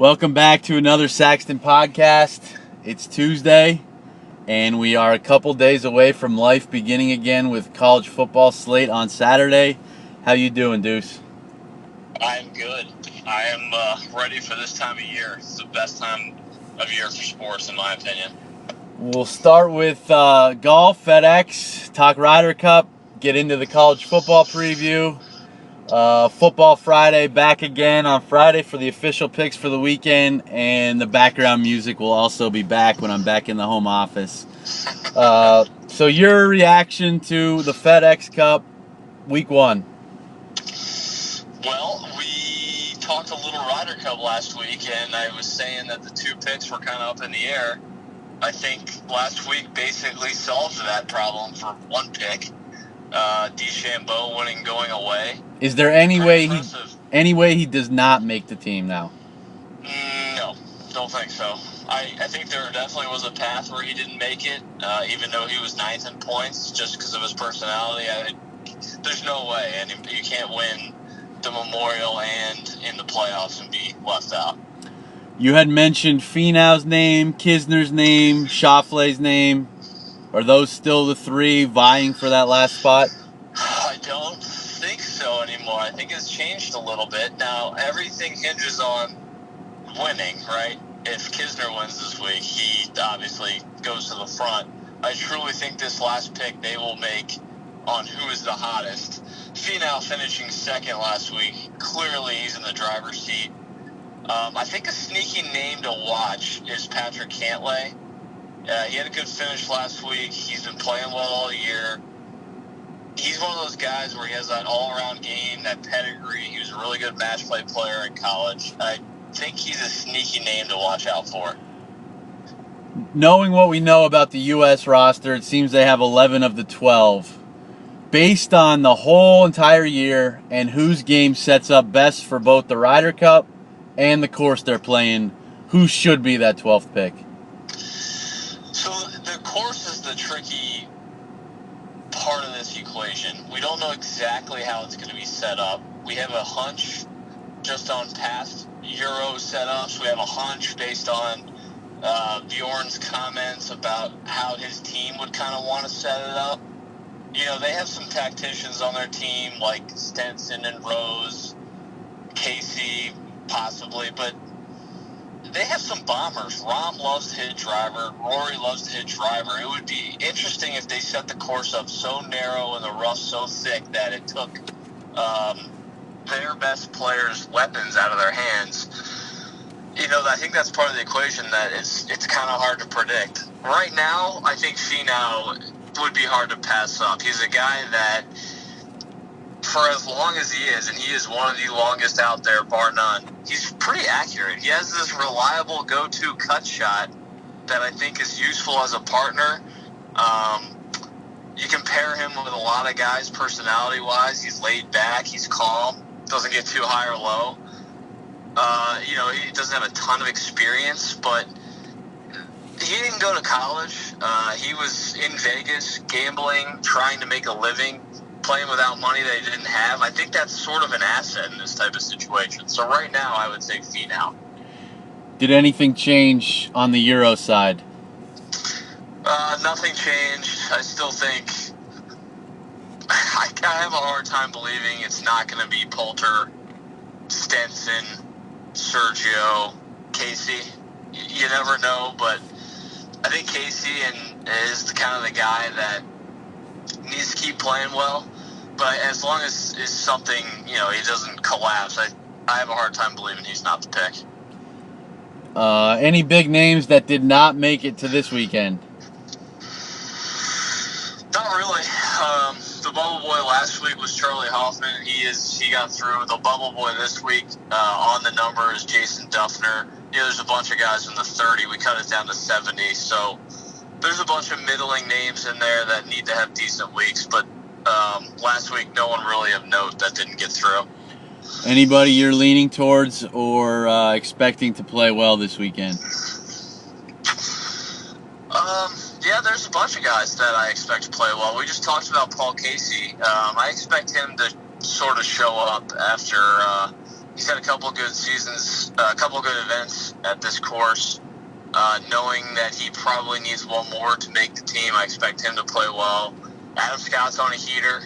Welcome back to another Saxton podcast. It's Tuesday, and we are a couple days away from life beginning again with college football slate on Saturday. How you doing, Deuce? I'm good. I am ready for this time of year. It's the best time of year for sports, in my opinion. We'll start with golf, FedEx, talk Ryder Cup, get into the college football preview. Football Friday back again on Friday for the official picks for the weekend, and the background music will also be back when I'm back in the home office. So your reaction to the FedEx Cup week one? Well, we talked a little Ryder Cup last week, and I was saying that the two picks were kind of up in the air. I think last week basically solved that problem for one pick. DeChambeau winning going away. Is there any way he does not make the team now? No, don't think so. I think there definitely was a path where he didn't make it, even though he was ninth in points, just because of his personality. There's no way, and you can't win the Memorial and in the playoffs and be left out. You had mentioned Finau's name, Kisner's name, Schauffele's name. Are those still the three vying for that last spot? I don't think so anymore. I think it's changed a little bit. Now, everything hinges on winning, right? If Kisner wins this week, he obviously goes to the front. I truly think this last pick they will make on who is the hottest. Finau finishing second last week. Clearly, he's in the driver's seat. I think a sneaky name to watch is Patrick Cantlay. He had a good finish last week. He's been playing well all year. He's one of those guys where he has that all-around game, that pedigree. He was a really good match play player in college. I think he's a sneaky name to watch out for. Knowing what we know about the U.S. roster, it seems they have 11 of the 12. Based on the whole entire year and whose game sets up best for both the Ryder Cup and the course they're playing, who should be that 12th pick? So the course is the tricky part of this equation. We don't know exactly how it's going to be set up. We have a hunch just on past Euro setups. We have a hunch based on Bjorn's comments about how his team would kind of want to set it up. You know, they have some tacticians on their team like Stenson and Rose, Casey possibly, but they have some bombers. Rahm loves to hit driver. Rory loves to hit driver. It would be interesting if they set the course up so narrow and the rough so thick that it took their best players' weapons out of their hands. You know, I think that's part of the equation that it's kind of hard to predict. Right now, I think Finau would be hard to pass up. He's a guy that, for as long as he is, and he is one of the longest out there, bar none, he's pretty accurate. He has this reliable go-to cut shot that I think is useful as a partner. You compare him with a lot of guys personality-wise. He's laid back. He's calm. Doesn't get too high or low. You know, he doesn't have a ton of experience, but he didn't go to college. He was in Vegas gambling, trying to make a living, playing without money that he didn't have. I think that's sort of an asset in this type of situation. So right now, I would say Finau. Did anything change on the Euro side? Nothing changed. I still think I have a hard time believing it's not going to be Poulter, Stenson, Sergio, Casey. You never know, but I think Casey is kind of the guy that needs to keep playing well. But as long as it's something, you know, he doesn't collapse, I have a hard time believing he's not the pick. Any big names that did not make it to this weekend? Not really. The Bubble Boy last week was Charlie Hoffman. He got through. The Bubble Boy this week on the number is Jason Duffner. You know, there's a bunch of guys in the 30. We cut it down to 70. So there's a bunch of middling names in there that need to have decent weeks. But last week, no one really of note that didn't get through. Anybody you're leaning towards or expecting to play well this weekend? Yeah, there's a bunch of guys that I expect to play well. We just talked about Paul Casey. I expect him to sort of show up after he's had a couple good seasons, a couple good events at this course. Knowing that he probably needs one more to make the team, I expect him to play well. Adam Scott's on a heater.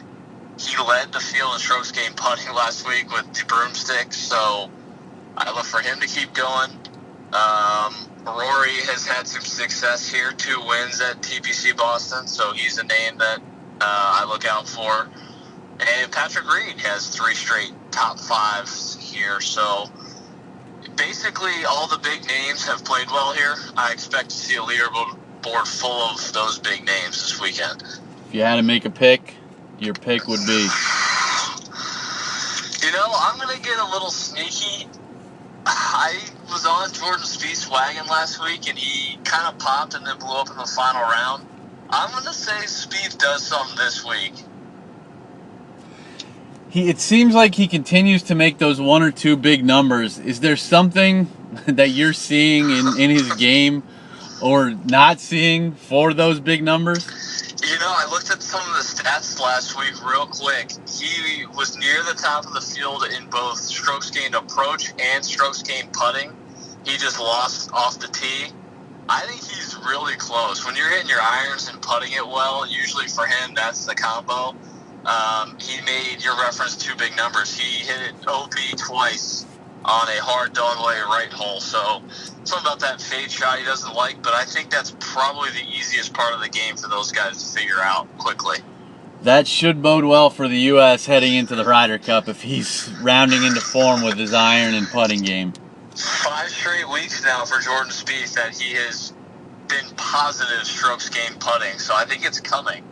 He led the field in strokes gained putting last week with the broomstick, so I look for him to keep going. Rory has had some success here, 2 wins at TPC Boston, so he's a name that I look out for. And Patrick Reed has 3 straight top 5s here, so basically all the big names have played well here. I expect to see a leaderboard full of those big names this weekend. If you had to make a pick, your pick would be? I'm going to get a little sneaky. I was on Jordan Spieth's wagon last week, and he kind of popped and then blew up in the final round. I'm going to say Spieth does something this week. It seems like he continues to make those 1 or 2 big numbers. Is there something that you're seeing in his game or not seeing for those big numbers? I looked at some of the stats last week real quick. He was near the top of the field in both strokes gained approach and strokes gained putting. He just lost off the tee. I think he's really close. When you're hitting your irons and putting it well, usually for him that's the combo. He made your reference 2 big numbers. He hit it OB twice on a hard dogleg right hole. So something about that fade shot he doesn't like, but I think that's probably the easiest part of the game for those guys to figure out quickly. That should bode well for the U.S. heading into the Ryder Cup if he's rounding into form with his iron and putting game. 5 straight weeks now for Jordan Spieth that he has been positive strokes gained putting, so I think it's coming.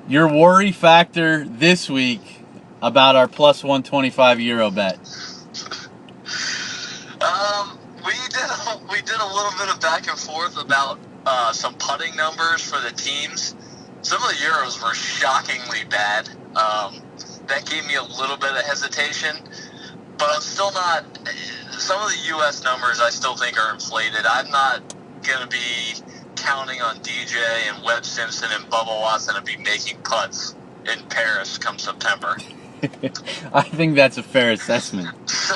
Your worry factor this week about our plus 125 euro bet? We did a little bit of back and forth about some putting numbers for the teams. Some of the Euros were shockingly bad. That gave me a little bit of hesitation, but I'm still not. Some of the U.S. numbers I still think are inflated. I'm not going to be counting on DJ and Webb Simpson and Bubba Watson to be making putts in Paris come September. I think that's a fair assessment. So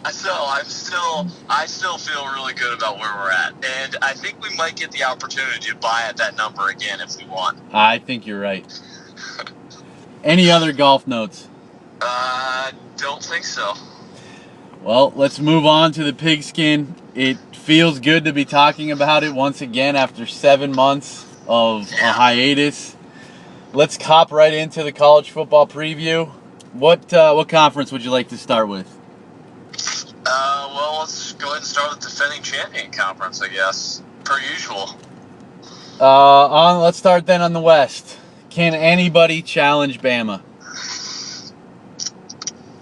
I still feel really good about where we're at, and I think we might get the opportunity to buy at that number again if we want. I think you're right. Any other golf notes? Don't think so. Well, let's move on to the pigskin. It feels good to be talking about it once again after 7 months of a hiatus. Let's hop right into the college football preview. What conference would you like to start with? Well, let's go ahead and start with defending champion conference, I guess, per usual. Let's start then on the West. Can anybody challenge Bama?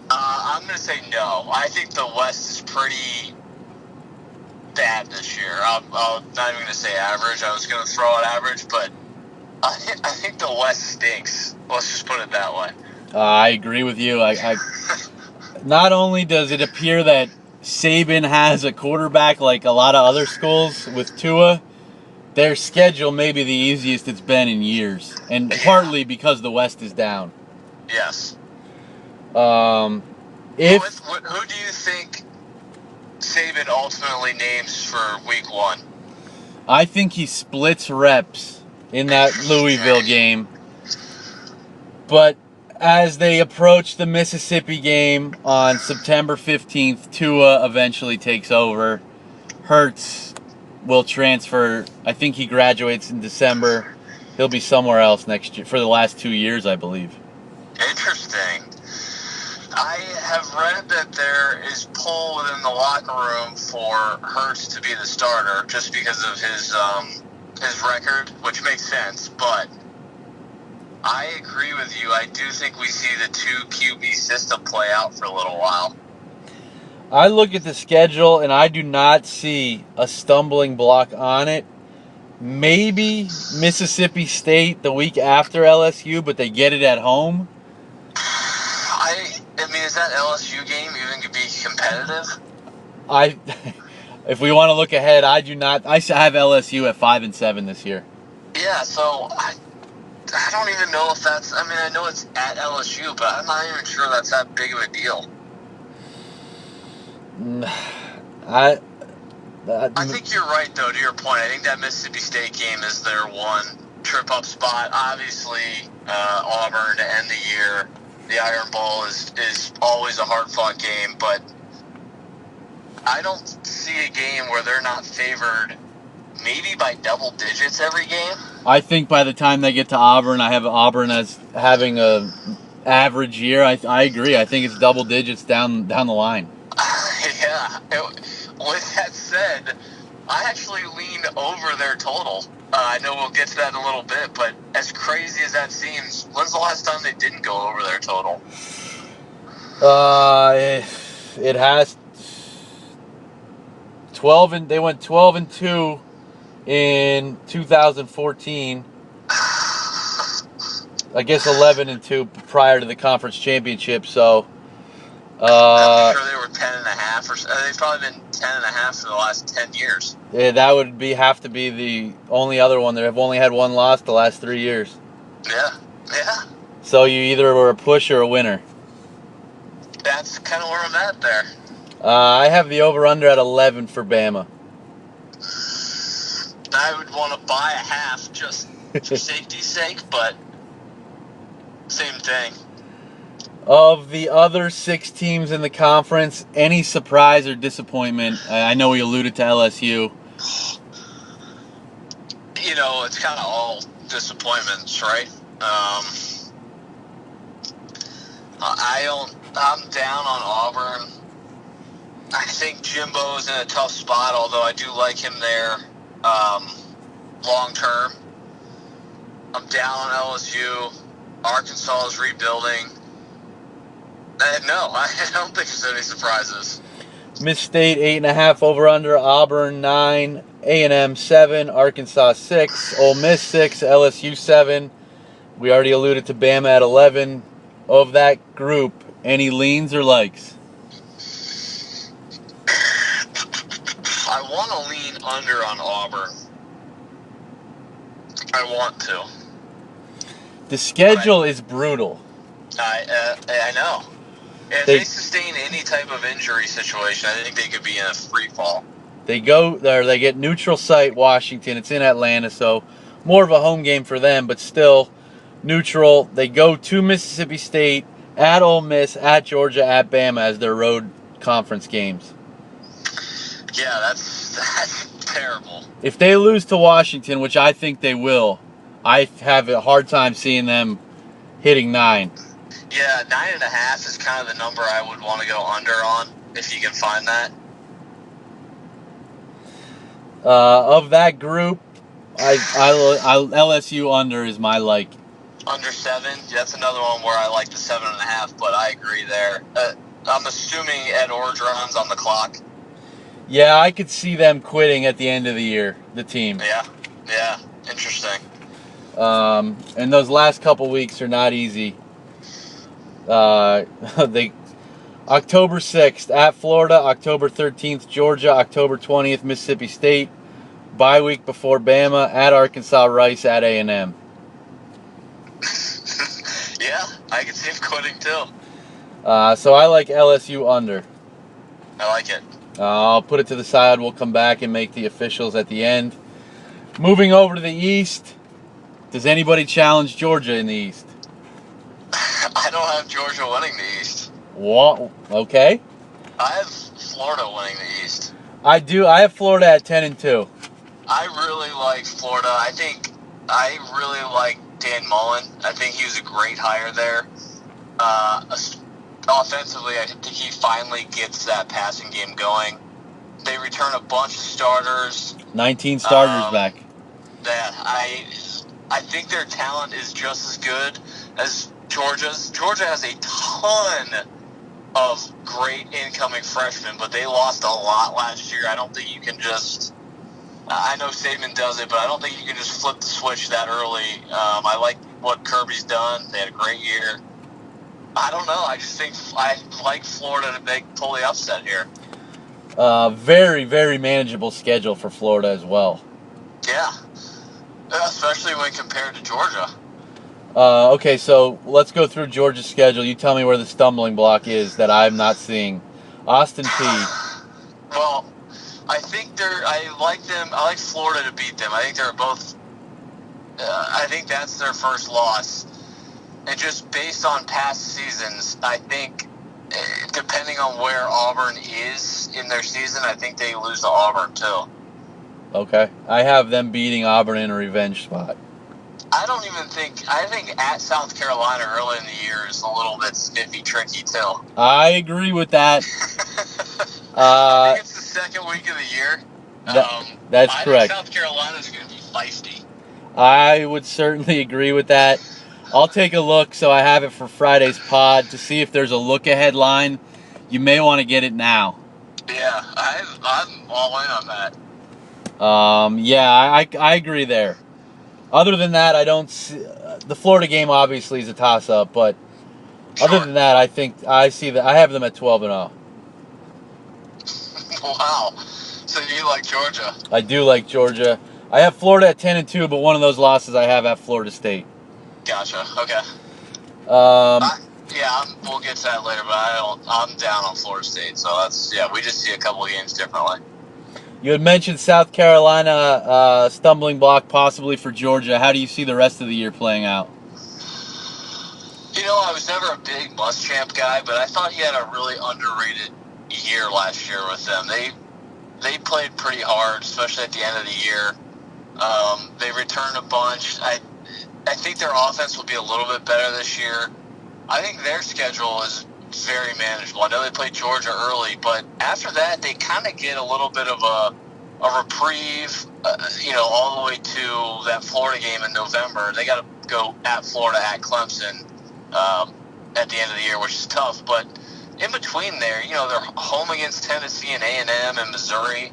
I'm going to say no. I think the West is pretty bad this year. I'm not even going to say average. I was going to throw out average, but I think the West stinks. Let's just put it that way. I agree with you. I not only does it appear that Saban has a quarterback like a lot of other schools with Tua, their schedule may be the easiest it's been in years, and partly because the West is down. Yes. Who do you think Saban ultimately names for week 1? I think he splits reps in that Louisville game, but as they approach the Mississippi game on September 15th, Tua eventually takes over. Hurts will transfer. I think he graduates in December. He'll be somewhere else next year for the last 2 years, I believe. Interesting. I have read that there is pull within the locker room for Hurts to be the starter just because of his record, which makes sense, but I agree with you. I do think we see the 2 QB system play out for a little while. I look at the schedule, and I do not see a stumbling block on it. Maybe Mississippi State the week after LSU, but they get it at home. I mean, is that LSU game even going to be competitive? If we want to look ahead, I do not. I have LSU at 5-7 this year. Yeah, so I don't even know if that's. I mean, I know it's at LSU, but I'm not even sure that's that big of a deal. I I think you're right, though, to your point. I think that Mississippi State game is their one trip-up spot. Obviously, Auburn to end the year, the Iron Bowl is always a hard-fought game, but I don't see a game where they're not favored maybe by double digits every game. I think by the time they get to Auburn, I have Auburn as having a average year. I agree. I think it's double digits down the line. Yeah. With that said, I actually lean over their total. I know we'll get to that in a little bit, but as crazy as that seems, when's the last time they didn't go over their total? It has 12 and they went 12-2 in 2014. I guess 11-2 prior to the conference championship. So. I'm sure they were 10.5 or so. They've probably been 10.5 for the last 10 years. Yeah, that would have to be the only other one. They've only had one loss the last 3 years. Yeah. So you either were a push or a winner. That's kind of where I'm at there. I have the over-under at 11 for Bama. I would want to buy a half just for safety's sake, but same thing. Of the other 6 teams in the conference, any surprise or disappointment? I know we alluded to LSU. It's kind of all disappointments, right? I'm down on Auburn. I think Jimbo's in a tough spot, although I do like him there long term. I'm down on LSU. Arkansas is rebuilding. No, I don't think there's any surprises. Miss State 8.5 over/under. Auburn 9, A&M 7, Arkansas 6, Ole Miss 6, LSU 7. We already alluded to Bama at 11. Of that group, any leans or likes? I want to lean under on Auburn. I want to. The schedule is brutal. I know. If they sustain any type of injury situation, I think they could be in a free fall. They go there. They get neutral site Washington. It's in Atlanta, so more of a home game for them, but still neutral. They go to Mississippi State, at Ole Miss, at Georgia, at Bama as their road conference games. Yeah, that's terrible. If they lose to Washington, which I think they will, I have a hard time seeing them hitting 9. Yeah, 9.5 is kind of the number I would want to go under on, if you can find that. Of that group, LSU under is my like. Under 7, that's another one where I like the 7.5, but I agree there. I'm assuming Ed Orgeron's on the clock. Yeah, I could see them quitting at the end of the year, the team. Yeah, interesting. And those last couple weeks are not easy. They October 6th at Florida, October 13th Georgia, October 20th Mississippi State, bye week before Bama, at Arkansas, Rice, at A&M. Yeah, I can see him quitting too. So I like LSU under. I like it. I'll put it to the side. We'll come back and make the officials at the end. Moving over to the East, does anybody challenge Georgia in the East? I don't have Georgia winning the East. What? Okay. I have Florida winning the East. I do. I have Florida at 10-2. I really like Florida. I really like Dan Mullen. I think he was a great hire there. Offensively, I think he finally gets that passing game going. They return a bunch of starters. 19 starters back. I think their talent is just as good as Georgia's. Georgia has a ton of great incoming freshmen, but they lost a lot last year. I don't think you can just... I know Saban does it, but I don't think you can just flip the switch that early. I like what Kirby's done. They had a great year. I don't know. I just think I like Florida to pull the upset here. Very, very manageable schedule for Florida as well. Yeah, especially when compared to Georgia. Okay, so let's go through Georgia's schedule. You tell me where the stumbling block is that I'm not seeing. Austin Peay. Well, I think I like them. I like Florida to beat them. I think they're both. I think that's their first loss, and just based on past seasons, I think depending on where Auburn is in their season, I think they lose to Auburn too. Okay. I have them beating Auburn in a revenge spot. I think at South Carolina early in the year is a little bit sniffy, tricky too. I agree with that. I think it's the second week of the year. That's I correct. think South Carolina is going to be feisty. I would certainly agree with that. I'll take a look, so I have it for Friday's pod to see if there's a look-ahead line. You may want to get it now. Yeah, I'm all in on that. Yeah, I agree there. Other than that, I don't see, the Florida game obviously is a toss-up, but Sure. other than that, I think I see that I have them at 12-0. Wow. So you like Georgia? I do like Georgia. I have Florida at 10-2, but one of those losses I have at Florida State. Gotcha. Okay. We'll get to that later, but I'm down on Florida State, so we just see a couple of games differently. You had mentioned South Carolina stumbling block possibly for Georgia. How do you see the rest of the year playing out? I was never a big Muschamp guy, but I thought he had a really underrated year last year with them. They played pretty hard, especially at the end of the year. They returned a bunch. I think their offense will be a little bit better this year. I think their schedule is very manageable. I know they played Georgia early, but after that, they kind of get a little bit of a reprieve, all the way to that Florida game in November. They got to go at Florida, at Clemson at the end of the year, which is tough. But in between there, they're home against Tennessee and A&M and Missouri,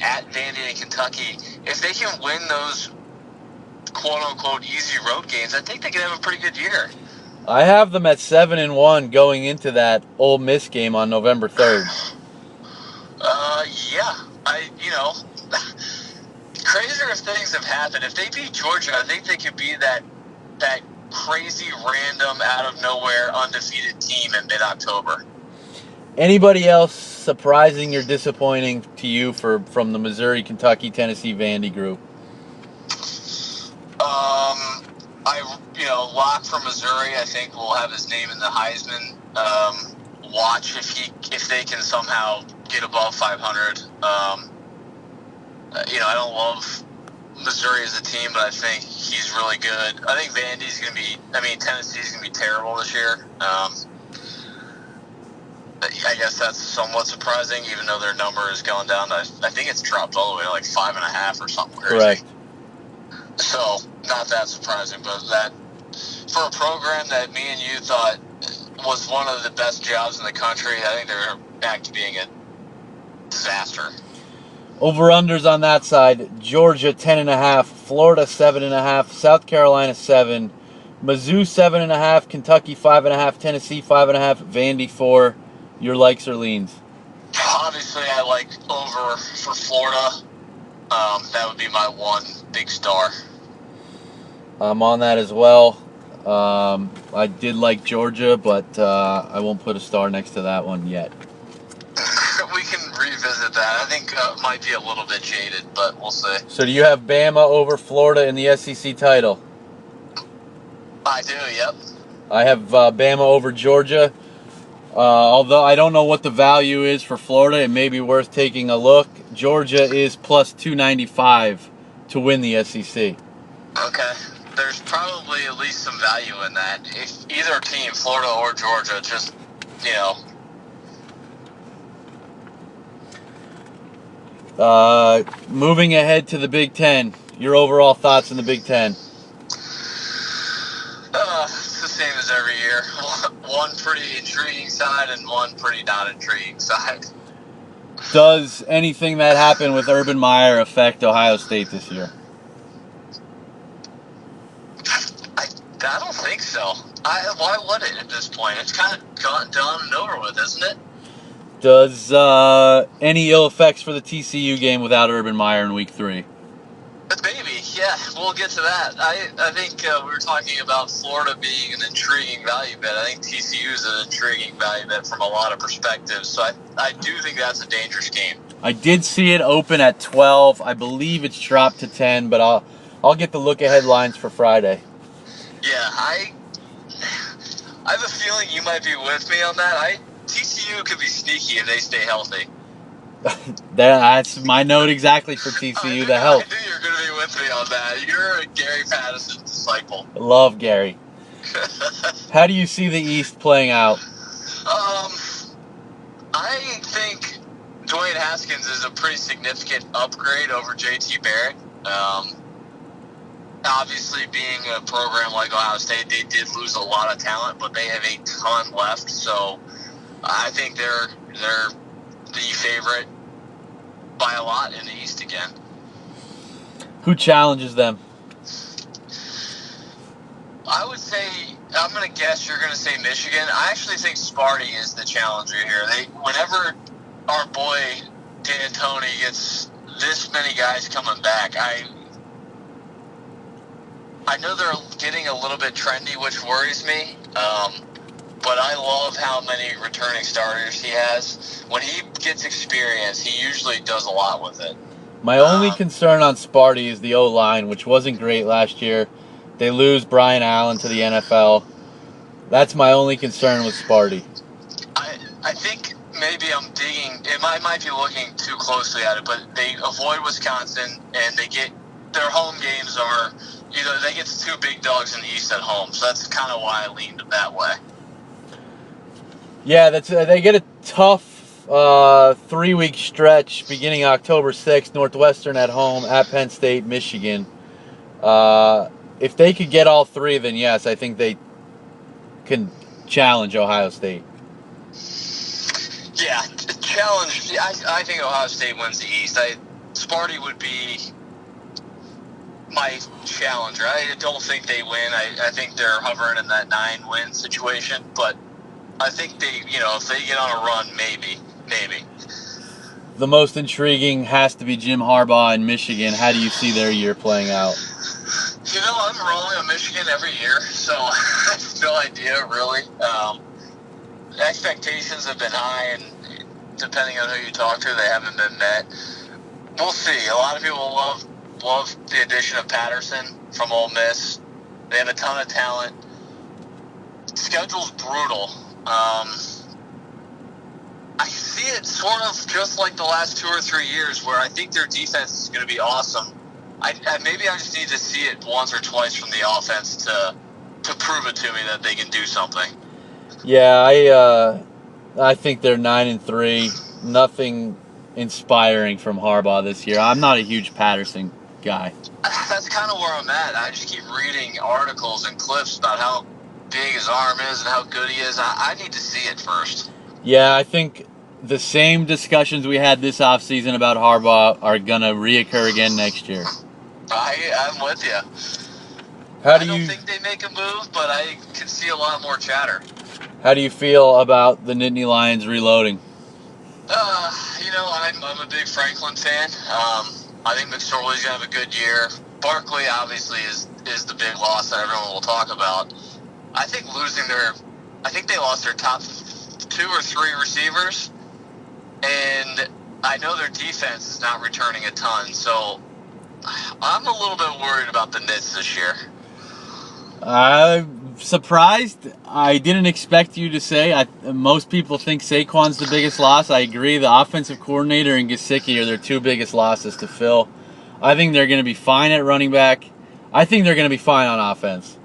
at Vandy and Kentucky. If they can win those quote-unquote easy road games, I think they can have a pretty good year. I have them at 7-1 going into that Ole Miss game on November 3rd. Crazier things have happened. If they beat Georgia, I think they could be that crazy, random, out of nowhere, undefeated team in mid-October. Anybody else surprising or disappointing to you from the Missouri, Kentucky, Tennessee, Vandy group? Lock for Missouri. I think we'll have his name in the Heisman watch if they can somehow get above 500. I don't love Missouri as a team, but I think he's really good. I think Tennessee's going to be terrible this year. I guess that's somewhat surprising, even though their number is going down to, I think it's dropped all the way to like 5.5 or something crazy. Correct. So, not that surprising, but that, for a program that me and you thought was one of the best jobs in the country, I think they're back to being a disaster. Over-unders on that side: Georgia 10.5, Florida 7.5, South Carolina 7, Mizzou 7.5, Kentucky 5.5, Tennessee 5.5, Vandy 4. Your likes or leans? Obviously, I like over for Florida. That would be my one big star. I'm on that as well. I did like Georgia, but I won't put a star next to that one yet. We can revisit that. I think it might be a little bit jaded, but we'll see. So do you have Bama over Florida in the SEC title? I do, yep. I have Bama over Georgia. Although I don't know what the value is for Florida, it may be worth taking a look. Georgia is plus 295 to win the SEC. Okay. There's probably at least some value in that. If either team, Florida or Georgia, just, Moving ahead to the Big Ten, your overall thoughts in the Big Ten? It's the same as every year. One pretty intriguing side and one pretty not intriguing side. Does anything that happened with Urban Meyer affect Ohio State this year? I don't think so. Why would it at this point? It's kind of gone done and over with, isn't it? Does any ill effects for the TCU game without Urban Meyer in Week 3? Maybe, yeah. We'll get to that. I think we were talking about Florida being an intriguing value bet. I think TCU is an intriguing value bet from a lot of perspectives. So I do think that's a dangerous game. I did see it open at 12. I believe it's dropped to 10, but I'll get the look-ahead lines for Friday. Yeah, I have a feeling you might be with me on that. TCU could be sneaky if they stay healthy. That's my note exactly for TCU. The help. I knew you were going to be with me on that. You're a Gary Patterson disciple. I love Gary. How do you see the East playing out? I think Dwayne Haskins is a pretty significant upgrade over JT Barrett. Obviously, being a program like Ohio State, they did lose a lot of talent, but they have a ton left. So I think they're the favorite by a lot in the East again. Who challenges them? I would say, I'm going to guess you're going to say Michigan. I actually think Sparty is the challenger here. Whenever our boy D'Antoni gets this many guys coming back, I know they're getting a little bit trendy, which worries me. But I love how many returning starters he has. When he gets experience, he usually does a lot with it. My only concern on Sparty is the O-line, which wasn't great last year. They lose Brian Allen to the NFL. That's my only concern with Sparty. I think maybe I'm digging. I might be looking too closely at it, but they avoid Wisconsin, and their home games are either they get 2 big dogs in the East at home. So that's kind of why I leaned that way. Yeah, they get a tough 3-week stretch beginning October 6th. Northwestern at home, at Penn State, Michigan. If they could get all 3, then yes, I think they can challenge Ohio State. Yeah, challenge. I think Ohio State wins the East. Sparty would be my challenger. I don't think they win. I think they're hovering in that 9-win situation, but I think if they get on a run, maybe. The most intriguing has to be Jim Harbaugh in Michigan. How do you see their year playing out? I'm rolling on Michigan every year, so I have no idea, really. Expectations have been high, and depending on who you talk to, they haven't been met. We'll see. A lot of people love the addition of Patterson from Ole Miss. They have a ton of talent. Schedule's brutal. I see it sort of just like the last 2 or 3 years, where I think their defense is going to be awesome. Maybe I just need to see it once or twice from the offense to prove it to me that they can do something. Yeah, I think they're 9-3. Nothing inspiring from Harbaugh this year. I'm not a huge Patterson guy. That's kind of where I'm at. I just keep reading articles and clips about how big his arm is and how good he is. I need to see it first. Yeah, I think the same discussions we had this offseason about Harbaugh are going to reoccur again next year. I'm with you. I don't think they make a move, but I can see a lot more chatter. How do you feel about the Nittany Lions reloading? I'm a big Franklin fan. I think McSorley's going to have a good year. Barkley, obviously, is the big loss that everyone will talk about. I think they lost their top 2 or 3 receivers, and I know their defense is not returning a ton, so I'm a little bit worried about the Nits this year. I'm surprised. I didn't expect you to say. Most people think Saquon's the biggest loss. I agree. The offensive coordinator and Gesicki are their 2 biggest losses to fill. I think they're going to be fine at running back. I think they're going to be fine on offense.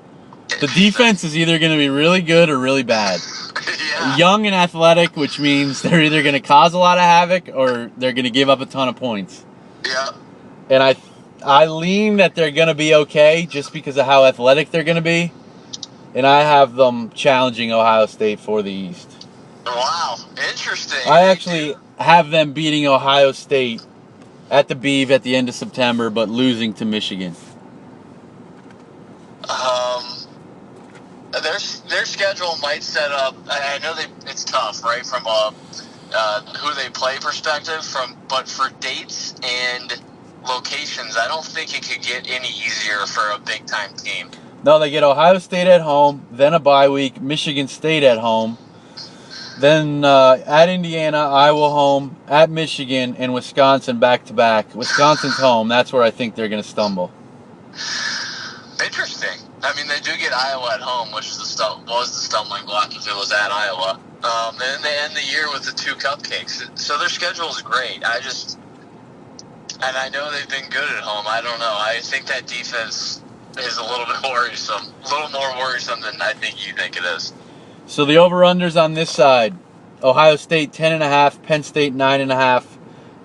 The defense is either going to be really good or really bad. Yeah. Young and athletic, which means they're either going to cause a lot of havoc or they're going to give up a ton of points. Yeah. And I lean that they're going to be okay just because of how athletic they're going to be. And I have them challenging Ohio State for the East. Wow. Interesting. I actually have them beating Ohio State at the Beeve at the end of September, but losing to Michigan. Their schedule might set up. I know it's tough, right, from who they play perspective. But for dates and locations, I don't think it could get any easier for a big time team. No, they get Ohio State at home, then a bye week, Michigan State at home, Then at Indiana, Iowa home, at Michigan, and Wisconsin back-to-back. Wisconsin's home. That's where I think they're going to stumble. Interesting. I mean, they do get Iowa at home, which was the stumbling block if it was at Iowa. And then they end the year with the 2 cupcakes. So their schedule is great. And I know they've been good at home. I don't know. I think that defense is a little bit worrisome. A little more worrisome than I think you think it is. So the over-unders on this side: Ohio State 10.5, Penn State 9.5,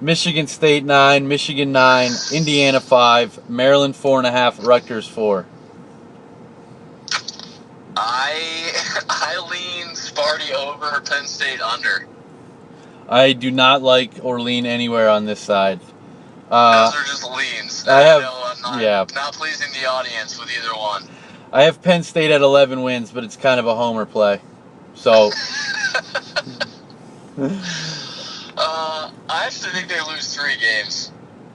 Michigan State 9, Michigan 9, Indiana 5, Maryland 4.5, Rutgers 4. I lean Sparty over, Penn State under. I do not like or lean anywhere on this side. Those are just leans. I'm not pleasing the audience with either one. I have Penn State at 11 wins, but it's kind of a homer play. So I actually think they lose 3 games.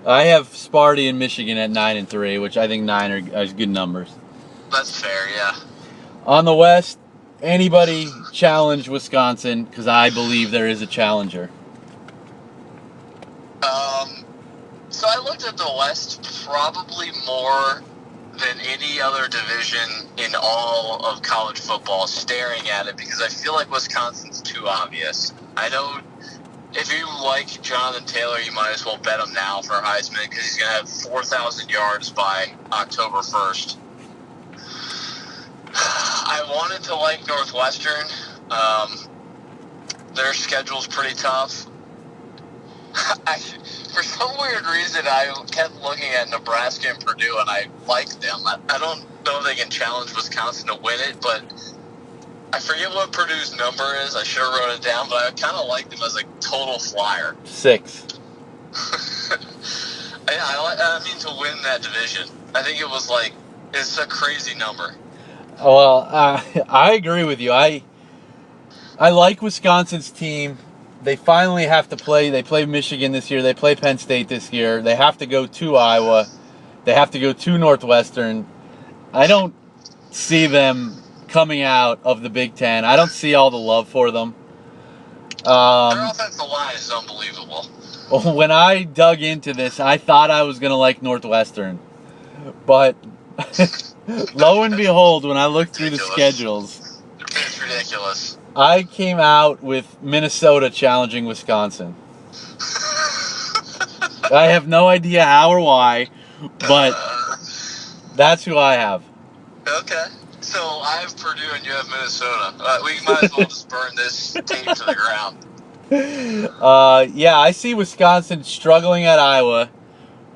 I have Sparty and Michigan at 9 and 3, which I think 9 are good numbers. That's fair, yeah. On the West, anybody challenge Wisconsin, because I believe there is a challenger. So I looked at the West probably more than any other division in all of college football, staring at it, because I feel like Wisconsin's too obvious. I know if you like Jonathan Taylor, you might as well bet him now for Heisman, because he's going to have 4,000 yards by October 1st. I wanted to like Northwestern. Their schedule's pretty tough. For some weird reason, I kept looking at Nebraska and Purdue, and I liked them. I don't know if they can challenge Wisconsin to win it, but I forget what Purdue's number is. I should have wrote it down, but I kind of like them as a total flyer. 6. I mean, to win that division. I think it was it's a crazy number. Well, I agree with you. I like Wisconsin's team. They finally have to play. They play Michigan this year. They play Penn State this year. They have to go to Iowa. They have to go to Northwestern. I don't see them coming out of the Big Ten. I don't see all the love for them. Their offensive line is unbelievable. When I dug into this, I thought I was going to like Northwestern. But lo and behold, when I looked through the schedules, it's ridiculous. I came out with Minnesota challenging Wisconsin. I have no idea how or why, but that's who I have. Okay. So I have Purdue and you have Minnesota. We might as well just burn this tape to the ground. Yeah, I see Wisconsin struggling at Iowa.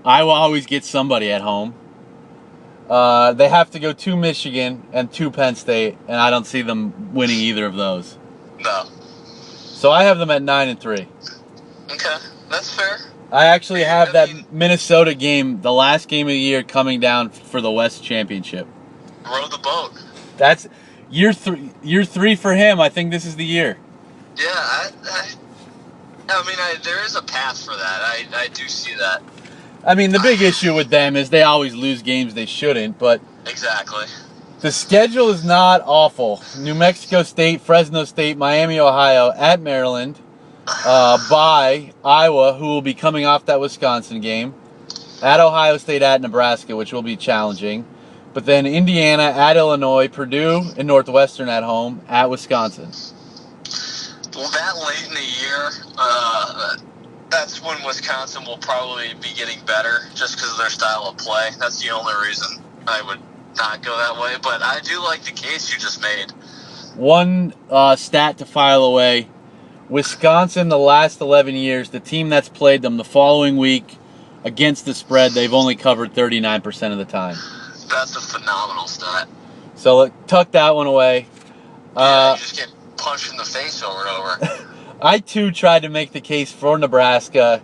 Iowa always gets somebody at home. They have to go to Michigan and to Penn State, and I don't see them winning either of those. No. So I have them at 9 and 3. Okay, that's fair. I actually have that Minnesota game, the last game of the year, coming down for the West Championship. Row the boat. That's year 3. Year 3 for him. I think this is the year. Yeah, I mean, there is a path for that. I do see that. I mean, the big issue with them is they always lose games they shouldn't, but exactly. The schedule is not awful. New Mexico State, Fresno State, Miami, Ohio, at Maryland, by Iowa, who will be coming off that Wisconsin game, at Ohio State, at Nebraska, which will be challenging, but then Indiana, at Illinois, Purdue, and Northwestern at home, at Wisconsin. Well, that late in the year, that's when Wisconsin will probably be getting better just because of their style of play. That's the only reason I would not go that way. But I do like the case you just made. One stat to file away. Wisconsin, the last 11 years, the team that's played them the following week against the spread, they've only covered 39% of the time. That's a phenomenal stat. So tuck that one away. You just get punched in the face over and over. I, too, tried to make the case for Nebraska.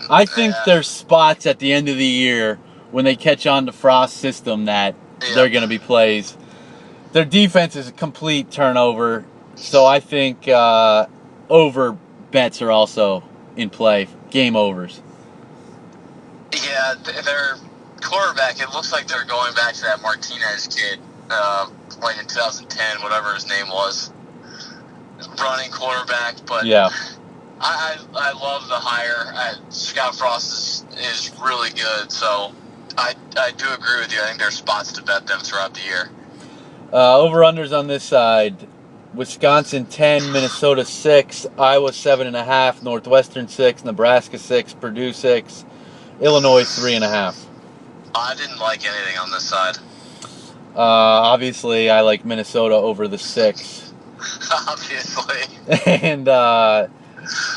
I think there's spots at the end of the year when they catch on to Frost's system that they're going to be plays. Their defense is a complete turnover, so I think over bets are also in play. Game overs. Yeah, their quarterback, it looks like they're going back to that Martinez kid, like in 2010, whatever his name was. running quarterback, but yeah. I love the hire. Scott Frost is really good, so I do agree with you. I think there's spots to bet them throughout the year. Over-unders on this side. Wisconsin 10, Minnesota 6, Iowa 7.5, Northwestern 6, Nebraska 6, Purdue 6, Illinois 3.5. I didn't like anything on this side. Obviously, I like Minnesota over the 6. Obviously. And I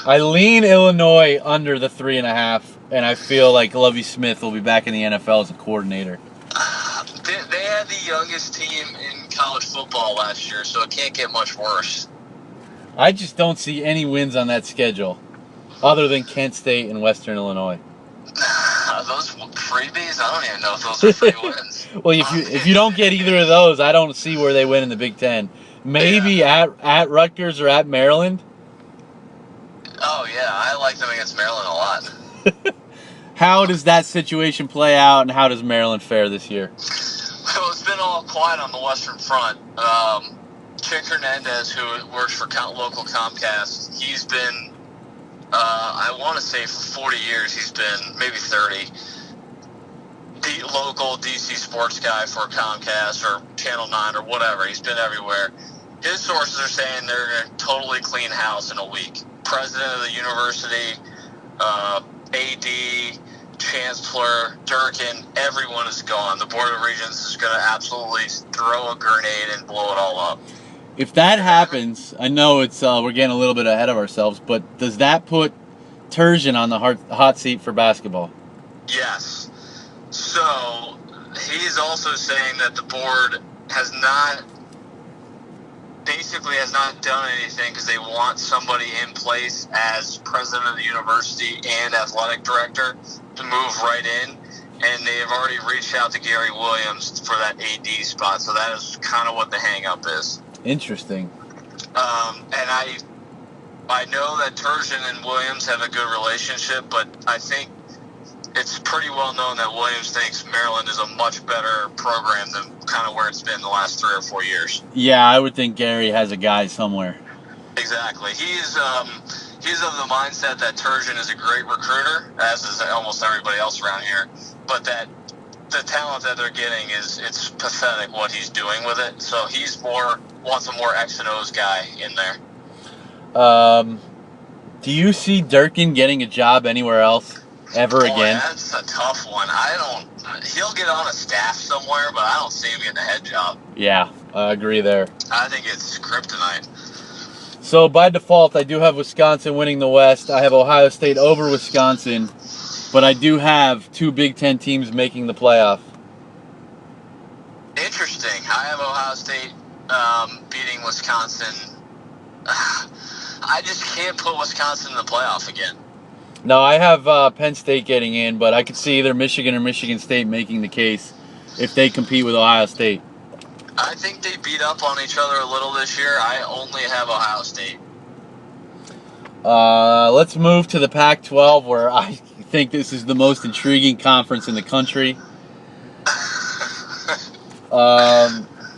lean Illinois under the 3.5, and I feel like Lovie Smith will be back in the NFL as a coordinator. They had the youngest team in college football last year, so it can't get much worse. I just don't see any wins on that schedule, other than Kent State and Western Illinois. Those freebies? I don't even know if those are free wins. Well, if you don't get either of those, I don't see where they win in the Big Ten. Maybe at Rutgers or at Maryland. Oh yeah, I like them against Maryland a lot. How does that situation play out, and how does Maryland fare this year? Well, it's been all quiet on the Western Front. Chick Hernandez, who works for local Comcast, he's been, I want to say for 40 years, he's been, maybe 30, the local DC sports guy for Comcast or Channel 9 or whatever. He's been everywhere. His sources are saying they're going to totally clean house in a week. President of the university, AD, Chancellor, Durkin, everyone is gone. The Board of Regents is going to absolutely throw a grenade and blow it all up. If that happens, I know it's we're getting a little bit ahead of ourselves, but does that put Turgeon on the hot seat for basketball? Yes. So he's also saying that the board has not done anything because they want somebody in place as president of the university and athletic director to move right in, and they have already reached out to Gary Williams for that AD spot, so that is kind of what the hang-up is. Interesting. And I know that Turgeon and Williams have a good relationship, but I think it's pretty well known that Williams thinks Maryland is a much better program than kind of where it's been the last 3 or 4 years. Yeah, I would think Gary has a guy somewhere. Exactly. He's of the mindset that Turgeon is a great recruiter, as is almost everybody else around here, but that the talent that they're getting it's pathetic what he's doing with it. So he's wants a more X and O's guy in there. Do you see Durkin getting a job anywhere else ever again? That's a tough one. He'll get on a staff somewhere, but I don't see him getting a head job. Yeah, I agree there. I think it's kryptonite. So by default, I do have Wisconsin winning the West. I have Ohio State over Wisconsin, but I do have 2 Big Ten teams making the playoff. Interesting. I have Ohio State beating Wisconsin. I just can't put Wisconsin in the playoff again. No, I have Penn State getting in, but I could see either Michigan or Michigan State making the case if they compete with Ohio State. I think they beat up on each other a little this year. I only have Ohio State. Let's move to the Pac-12, where I think this is the most intriguing conference in the country.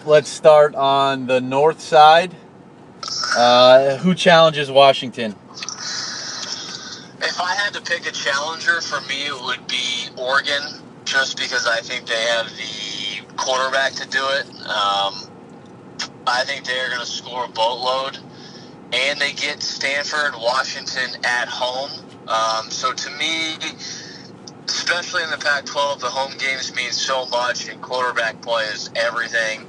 Let's start on the north side. Who challenges Washington? If I had to pick a challenger, for me it would be Oregon, just because I think they have the quarterback to do it. I think they're going to score a boatload, and they get Stanford, Washington at home. So to me, especially in the Pac-12, the home games mean so much, and quarterback play is everything.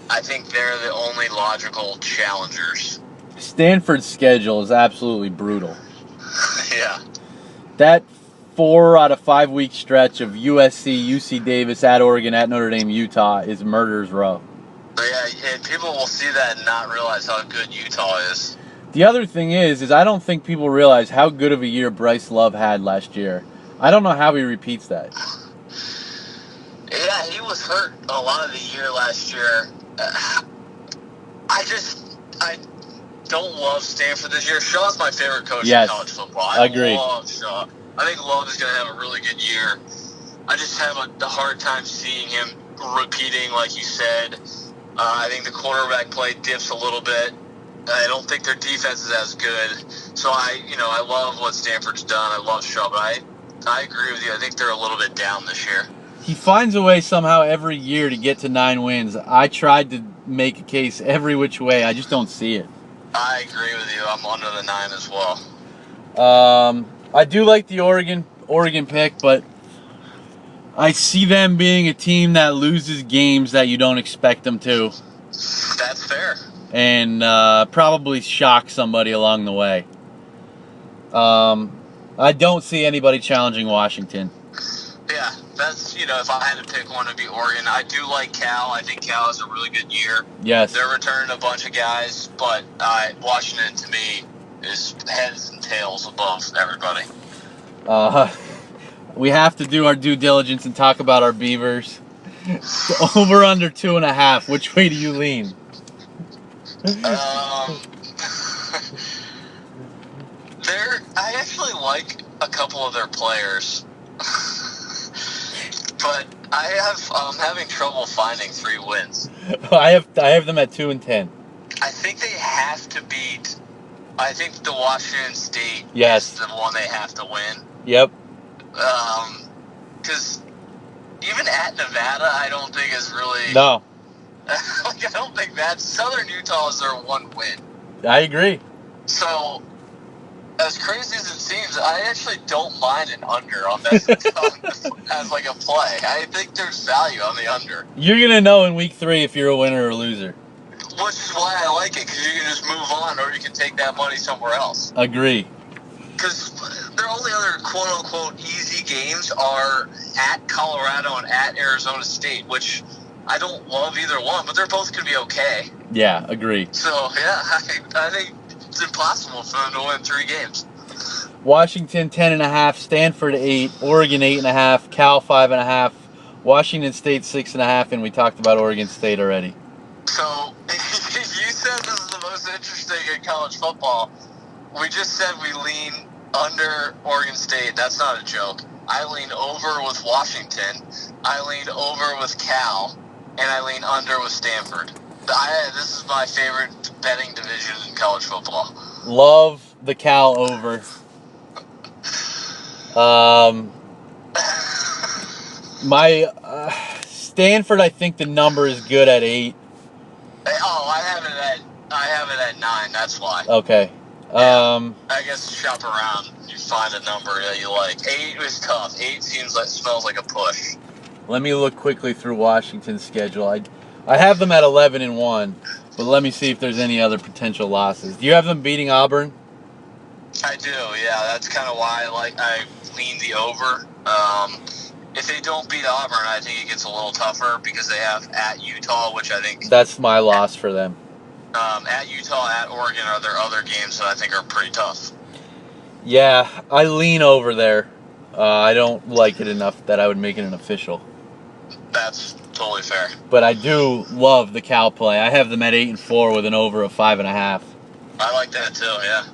I think they're the only logical challengers. Stanford's schedule is absolutely brutal. Yeah. That 4 out of 5 week stretch of USC, UC Davis, at Oregon, at Notre Dame, Utah is murder's row. Yeah, and people will see that and not realize how good Utah is. The other thing is I don't think people realize how good of a year Bryce Love had last year. I don't know how he repeats that. Yeah, he was hurt a lot of the year last year. I don't love Stanford this year. Shaw's my favorite coach in college football. I agree. love Shaw. I think Love is going to have a really good year. I just have a hard time seeing him repeating, like you said. I think the quarterback play dips a little bit. I don't think their defense is as good. So I love what Stanford's done. I love Shaw, but I agree with you. I think they're a little bit down this year. He finds a way somehow every year to get to 9 wins. I tried to make a case every which way. I just don't see it. I agree with you. I'm under the 9 as well. I do like the Oregon pick, but I see them being a team that loses games that you don't expect them to. That's fair. And probably shock somebody along the way. I don't see anybody challenging Washington. Yeah, that's, if I had to pick one, it'd be Oregon. I do like Cal. I think Cal has a really good year. Yes. They're returning a bunch of guys, but Washington, to me, is heads and tails above everybody. We have to do our due diligence and talk about our Beavers. Over under 2.5. Which way do you lean? I actually like a couple of their players, but I'm having trouble finding 3 wins. I have them at 2 and 10. I think they have to beat. I think the Washington State Yes. is the one they have to win. Yep. Because even at Nevada, I don't think is really. No. I don't think that Southern Utah is their 1 win. I agree. So, as crazy as it seems, I actually don't mind an under on that as like a play. I think there's value on the under. You're gonna know in week 3 if you're a winner or a loser. Which is why I like it, because you can just move on, or you can take that money somewhere else. Agree. Because their only other quote-unquote easy games are at Colorado and at Arizona State, which I don't love either one, but they're both going to be okay. Yeah, agree. So, yeah, I think it's impossible for them to win 3 games. Washington 10.5, Stanford 8, Oregon 8.5, Cal 5.5, Washington State 6.5, and we talked about Oregon State already. So, you said this is the most interesting in college football. We just said we lean under Oregon State. That's not a joke. I lean over with Washington. I lean over with Cal. And I lean under with Stanford. This is my favorite betting division in college football. Love the Cal over. My Stanford, I think the number is good at 8. Oh, I have it at 9. That's why. Okay. I guess shop around. You find a number that you like. 8 is tough. 8 smells like a push. Let me look quickly through Washington's schedule. I have them at 11 and 1, but let me see if there's any other potential losses. Do you have them beating Auburn? I do. Yeah, that's kind of why I lean the over. If they don't beat Auburn, I think it gets a little tougher because they have at Utah, which I think that's my loss for them. At Utah, at Oregon are their other games that I think are pretty tough. Yeah, I lean over there. I don't like it enough that I would make it an official. That's totally fair. But I do love the Cal play. I have them at 8 and 4 with an over of 5.5. I like that too. Yeah.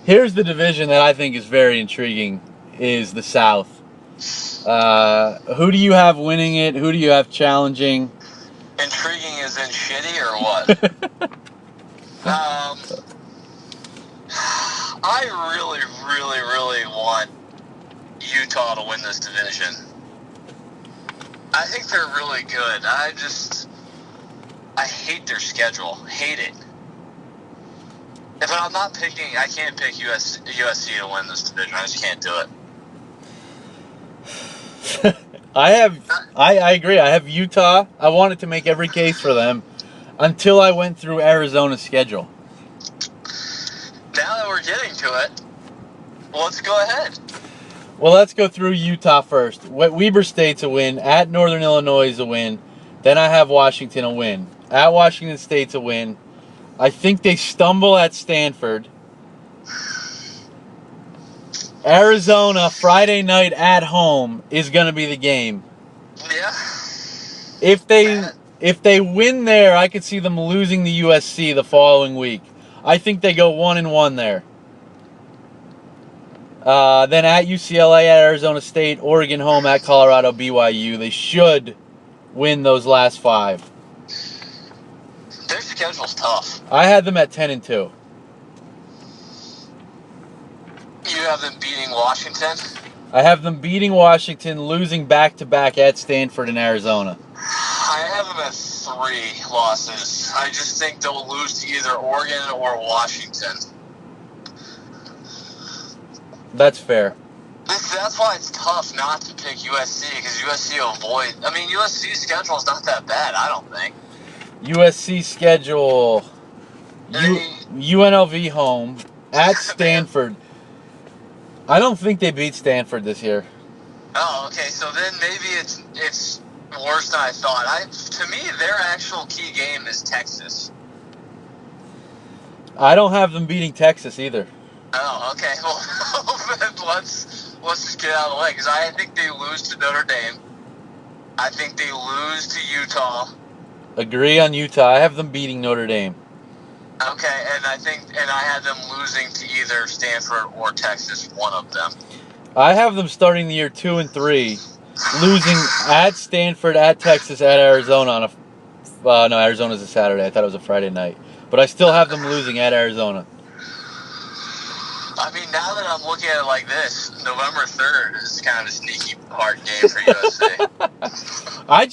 Here's the division that I think is very intriguing: is the South. Who do you have winning it? Who do you have challenging? Intriguing is in shitty or what? I really, really, really want Utah to win this division. I think they're really good. I hate their schedule. Hate it. If I'm not picking, I can't pick USC to win this division. I just can't do it. I agree. I have Utah. I wanted to make every case for them until I went through Arizona's schedule. Now that we're getting to it, let's go ahead. Well, let's go through Utah first. Weber State's a win. At Northern Illinois is a win. Then I have Washington a win. At Washington State's a win. I think they stumble at Stanford. Arizona, Friday night at home, is going to be the game. Yeah. If they win there, I could see them losing to USC the following week. I think they go 1-1 there. Then at UCLA, at Arizona State, Oregon home, at Colorado, BYU. They should win those last 5. Their schedule's tough. I had them at 10-2. You have them beating Washington? I have them beating Washington, losing back-to-back at Stanford and Arizona. I have them at 3 losses. I just think they'll lose to either Oregon or Washington. That's fair. That's why it's tough not to pick USC, because USC avoid. I mean, USC's schedule is not that bad, I don't think. USC schedule, UNLV home, at Stanford. I don't think they beat Stanford this year. Oh, okay, so then maybe it's worse than I thought. To me, their actual key game is Texas. I don't have them beating Texas either. Oh, okay. Well, then let's just get out of the way, because I think they lose to Notre Dame. I think they lose to Utah. Agree on Utah. I have them beating Notre Dame. Okay, and I had them losing to either Stanford or Texas, one of them. I have them starting the year 2-3, losing at Stanford, at Texas, at Arizona on a. No, Arizona's a Saturday. I thought it was a Friday night, but I still have them losing at Arizona. I mean, now that I'm looking at it like this, November 3rd is kind of a sneaky hard game for USC. I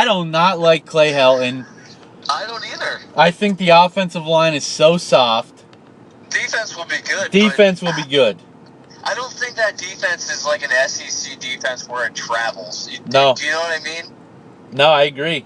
do not like Clay Helton. I don't either. I think the offensive line is so soft. Defense will be good. Defense will be good. I don't think that defense is like an SEC defense where it travels. No. Do you know what I mean? No, I agree.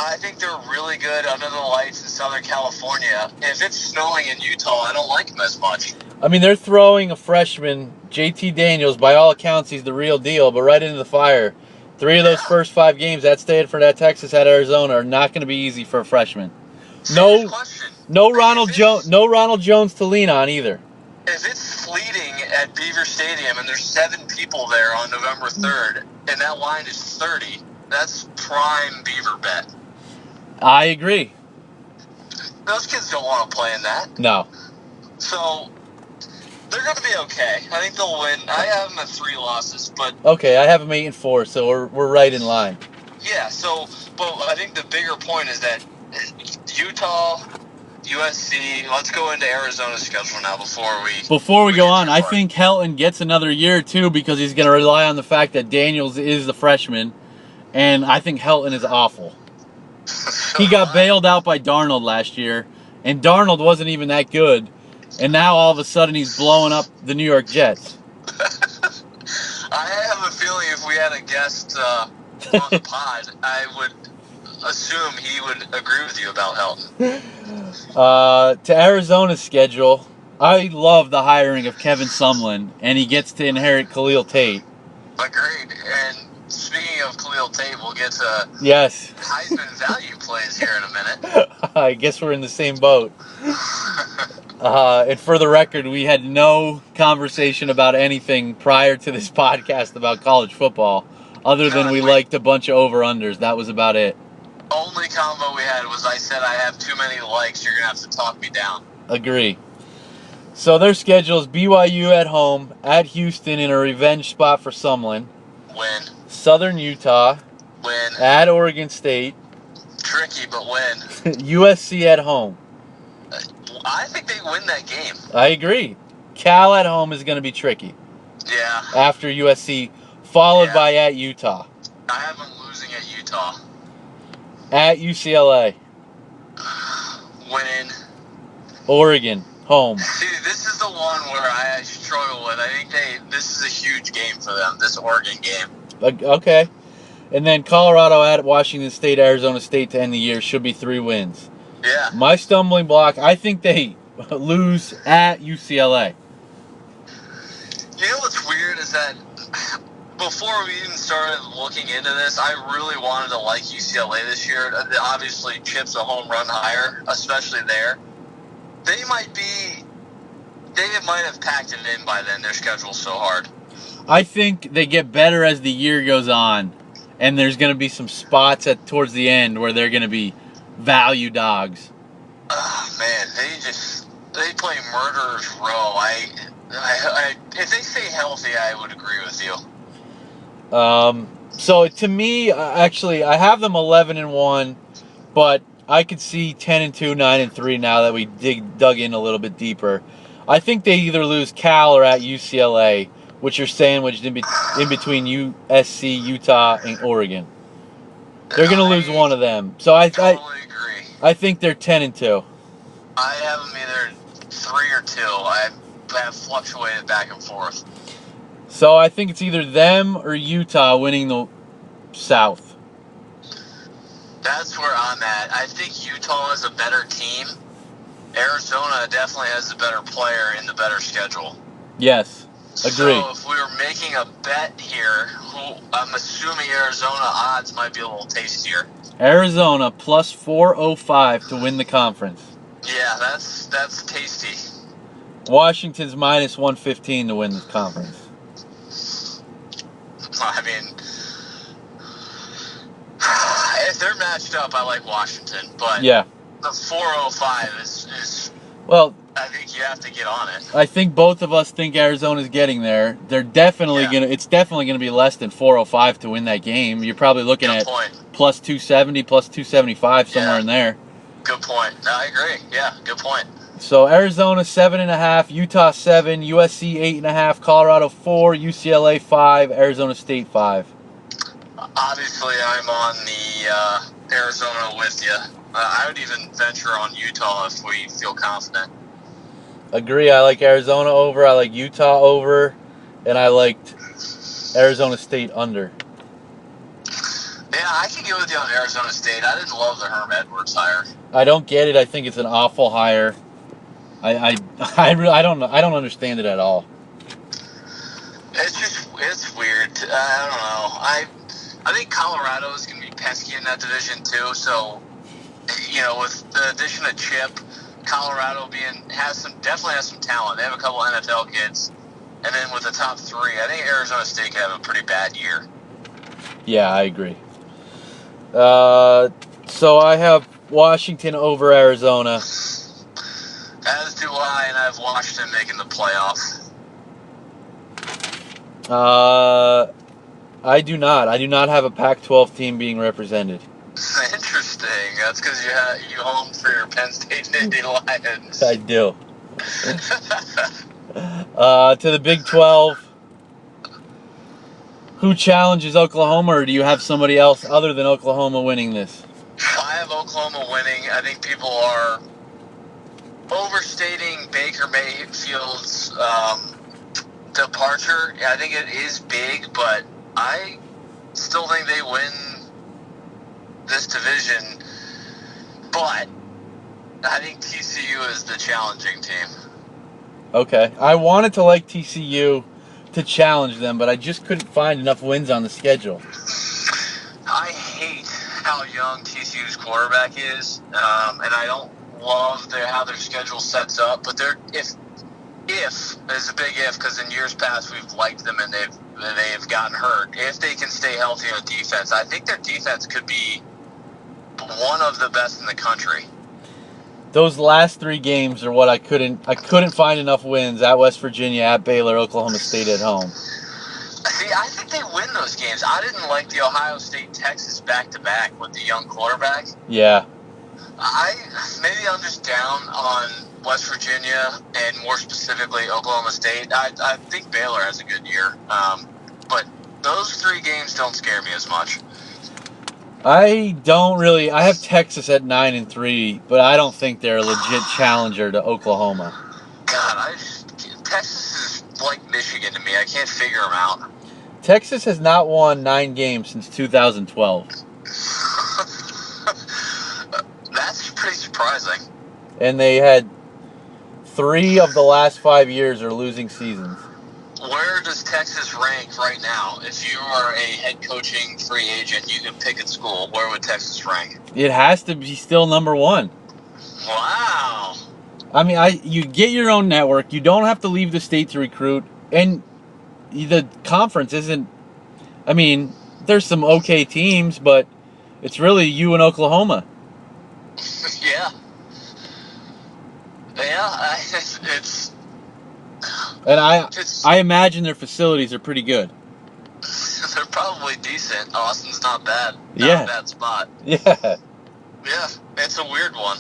I think they're really good under the lights in Southern California. If it's snowing in Utah, I don't like them as much. I mean, they're throwing a freshman, JT Daniels. By all accounts, he's the real deal, but right into the fire. 3 of those first 5 games at Stanford, at Texas, at Arizona are not going to be easy for a freshman. No Ronald Jones to lean on either. If it's fleeting at Beaver Stadium and there's 7 people there on November 3rd and that line is 30, that's prime Beaver bet. I agree. Those kids don't want to play in that. No. So they're going to be okay. I think they'll win. I have them at 3 losses, but okay, I have them 8-4, so we're right in line. Yeah. So, but I think the bigger point is that Utah, USC. Let's go into Arizona's schedule now before we go on. I think Helton gets another year or 2 because he's going to rely on the fact that Daniels is the freshman, and I think Helton is awful. He got bailed out by Darnold last year, and Darnold wasn't even that good. And now all of a sudden he's blowing up the New York Jets. I have a feeling if we had a guest on the pod, I would assume he would agree with you about Helton. To Arizona's schedule, I love the hiring of Kevin Sumlin, and he gets to inherit Khalil Tate. Agreed. And speaking of Khalil Tate, we'll get to Heisman value plays here in a minute. I guess we're in the same boat. And for the record, we had no conversation about anything prior to this podcast about college football, other than we liked a bunch of over-unders. That was about it. Only combo we had was I said I have too many likes, you're going to have to talk me down. Agree. So their schedule is BYU at home, at Houston in a revenge spot for Sumlin. Win. Southern Utah. Win. At Oregon State. Tricky, but win. USC at home. I think they win that game. I agree. Cal at home is going to be tricky. Yeah. After USC, followed by at Utah. I have them losing at Utah. At UCLA. Win. Oregon, home. See, this is the one where I struggle with. I think this is a huge game for them, this Oregon game. Okay. And then Colorado at Washington State, Arizona State to end the year should be 3 wins. Yeah. My stumbling block, I think they lose at UCLA. You know what's weird is that before we even started looking into this, I really wanted to like UCLA this year. Obviously, Chip's a home run hire, especially there. They might have packed it in by then. Their schedule's so hard. I think they get better as the year goes on, and there's going to be some spots towards the end where they're going to be value dogs. Man, they play murderer's row. If they stay healthy, I would agree with you. So to me, actually, I have them 11-1, but I could see 10-2, 9-3 now that we dug in a little bit deeper. I think they either lose Cal or at UCLA, which are sandwiched in between USC, Utah, and Oregon. They're gonna lose one of them. So I totally agree. I think they're 10-2. I have them either 3 or 2. I have fluctuated back and forth. So I think it's either them or Utah winning the South. That's where I'm at. I think Utah is a better team. Arizona definitely has the better player in the better schedule. Yes, agree. So if we were making a bet here, I'm assuming Arizona odds might be a little tastier. Arizona plus 405 to win the conference. Yeah, that's tasty. Washington's minus 115 to win the conference. I mean, if they're matched up, I like Washington, but yeah, the 405 is well, I think you have to get on it. I think both of us think Arizona's getting there. They're definitely it's definitely gonna be less than 405 to win that game. You're probably looking at plus 270, plus 275, somewhere in there. Good point. No, I agree. Yeah, good point. So Arizona 7.5, Utah 7, USC 8.5, Colorado 4, UCLA 5, Arizona State 5. Obviously, I'm on the Arizona with you. I would even venture on Utah if we feel confident. Agree. I like Arizona over. I like Utah over, and I liked Arizona State under. Yeah, I can get with you on Arizona State. I didn't love the Herm Edwards hire. I don't get it. I think it's an awful hire. I don't understand it at all. It's weird. I don't know. I think Colorado is going to be pesky in that division too. So, with the addition of Chip, Colorado definitely has some talent. They have a couple NFL kids, and then with the top 3, I think Arizona State could have a pretty bad year. Yeah, I agree. So I have Washington over Arizona. As do I, and I have Washington making the playoff. I do not. I do not have a Pac-12 team being represented. Interesting. That's because you homed for your Penn State Nittany Lions. I do. To the Big 12. Who challenges Oklahoma, or do you have somebody else other than Oklahoma winning this? I have Oklahoma winning. I think people are overstating Baker Mayfield's departure. I think it is big, but I still think they win this division. But I think TCU is the challenging team. Okay. I wanted to like TCU to challenge them, but I just couldn't find enough wins on the schedule. I hate how young TCU's quarterback is, and I don't love how their schedule sets up. But if there's a big if, because in years past we've liked them and they've gotten hurt. If they can stay healthy on defense, I think their defense could be one of the best in the country. Those last 3 games are what I couldn't find enough wins at West Virginia, at Baylor, Oklahoma State at home. See, I think they win those games. I didn't like the Ohio State-Texas back-to-back with the young quarterback. Yeah. Maybe I'm just down on West Virginia and more specifically Oklahoma State. I think Baylor has a good year. But those 3 games don't scare me as much. I have Texas at 9-3, but I don't think they're a legit challenger to Oklahoma. God, Texas is like Michigan to me. I can't figure them out. Texas has not won 9 games since 2012. That's pretty surprising. And they had 3 of the last 5 years are losing seasons. Where does Texas rank right now? If you are a head coaching free agent, you can pick at school. Where would Texas rank? It has to be still number 1. Wow. I mean, you get your own network. You don't have to leave the state to recruit. And the conference isn't... I mean, there's some okay teams, but it's really you and Oklahoma. Yeah. Yeah, it's... And I imagine their facilities are pretty good. They're probably decent. Austin's not bad. Yeah. Not a bad spot. Yeah. Yeah, it's a weird one.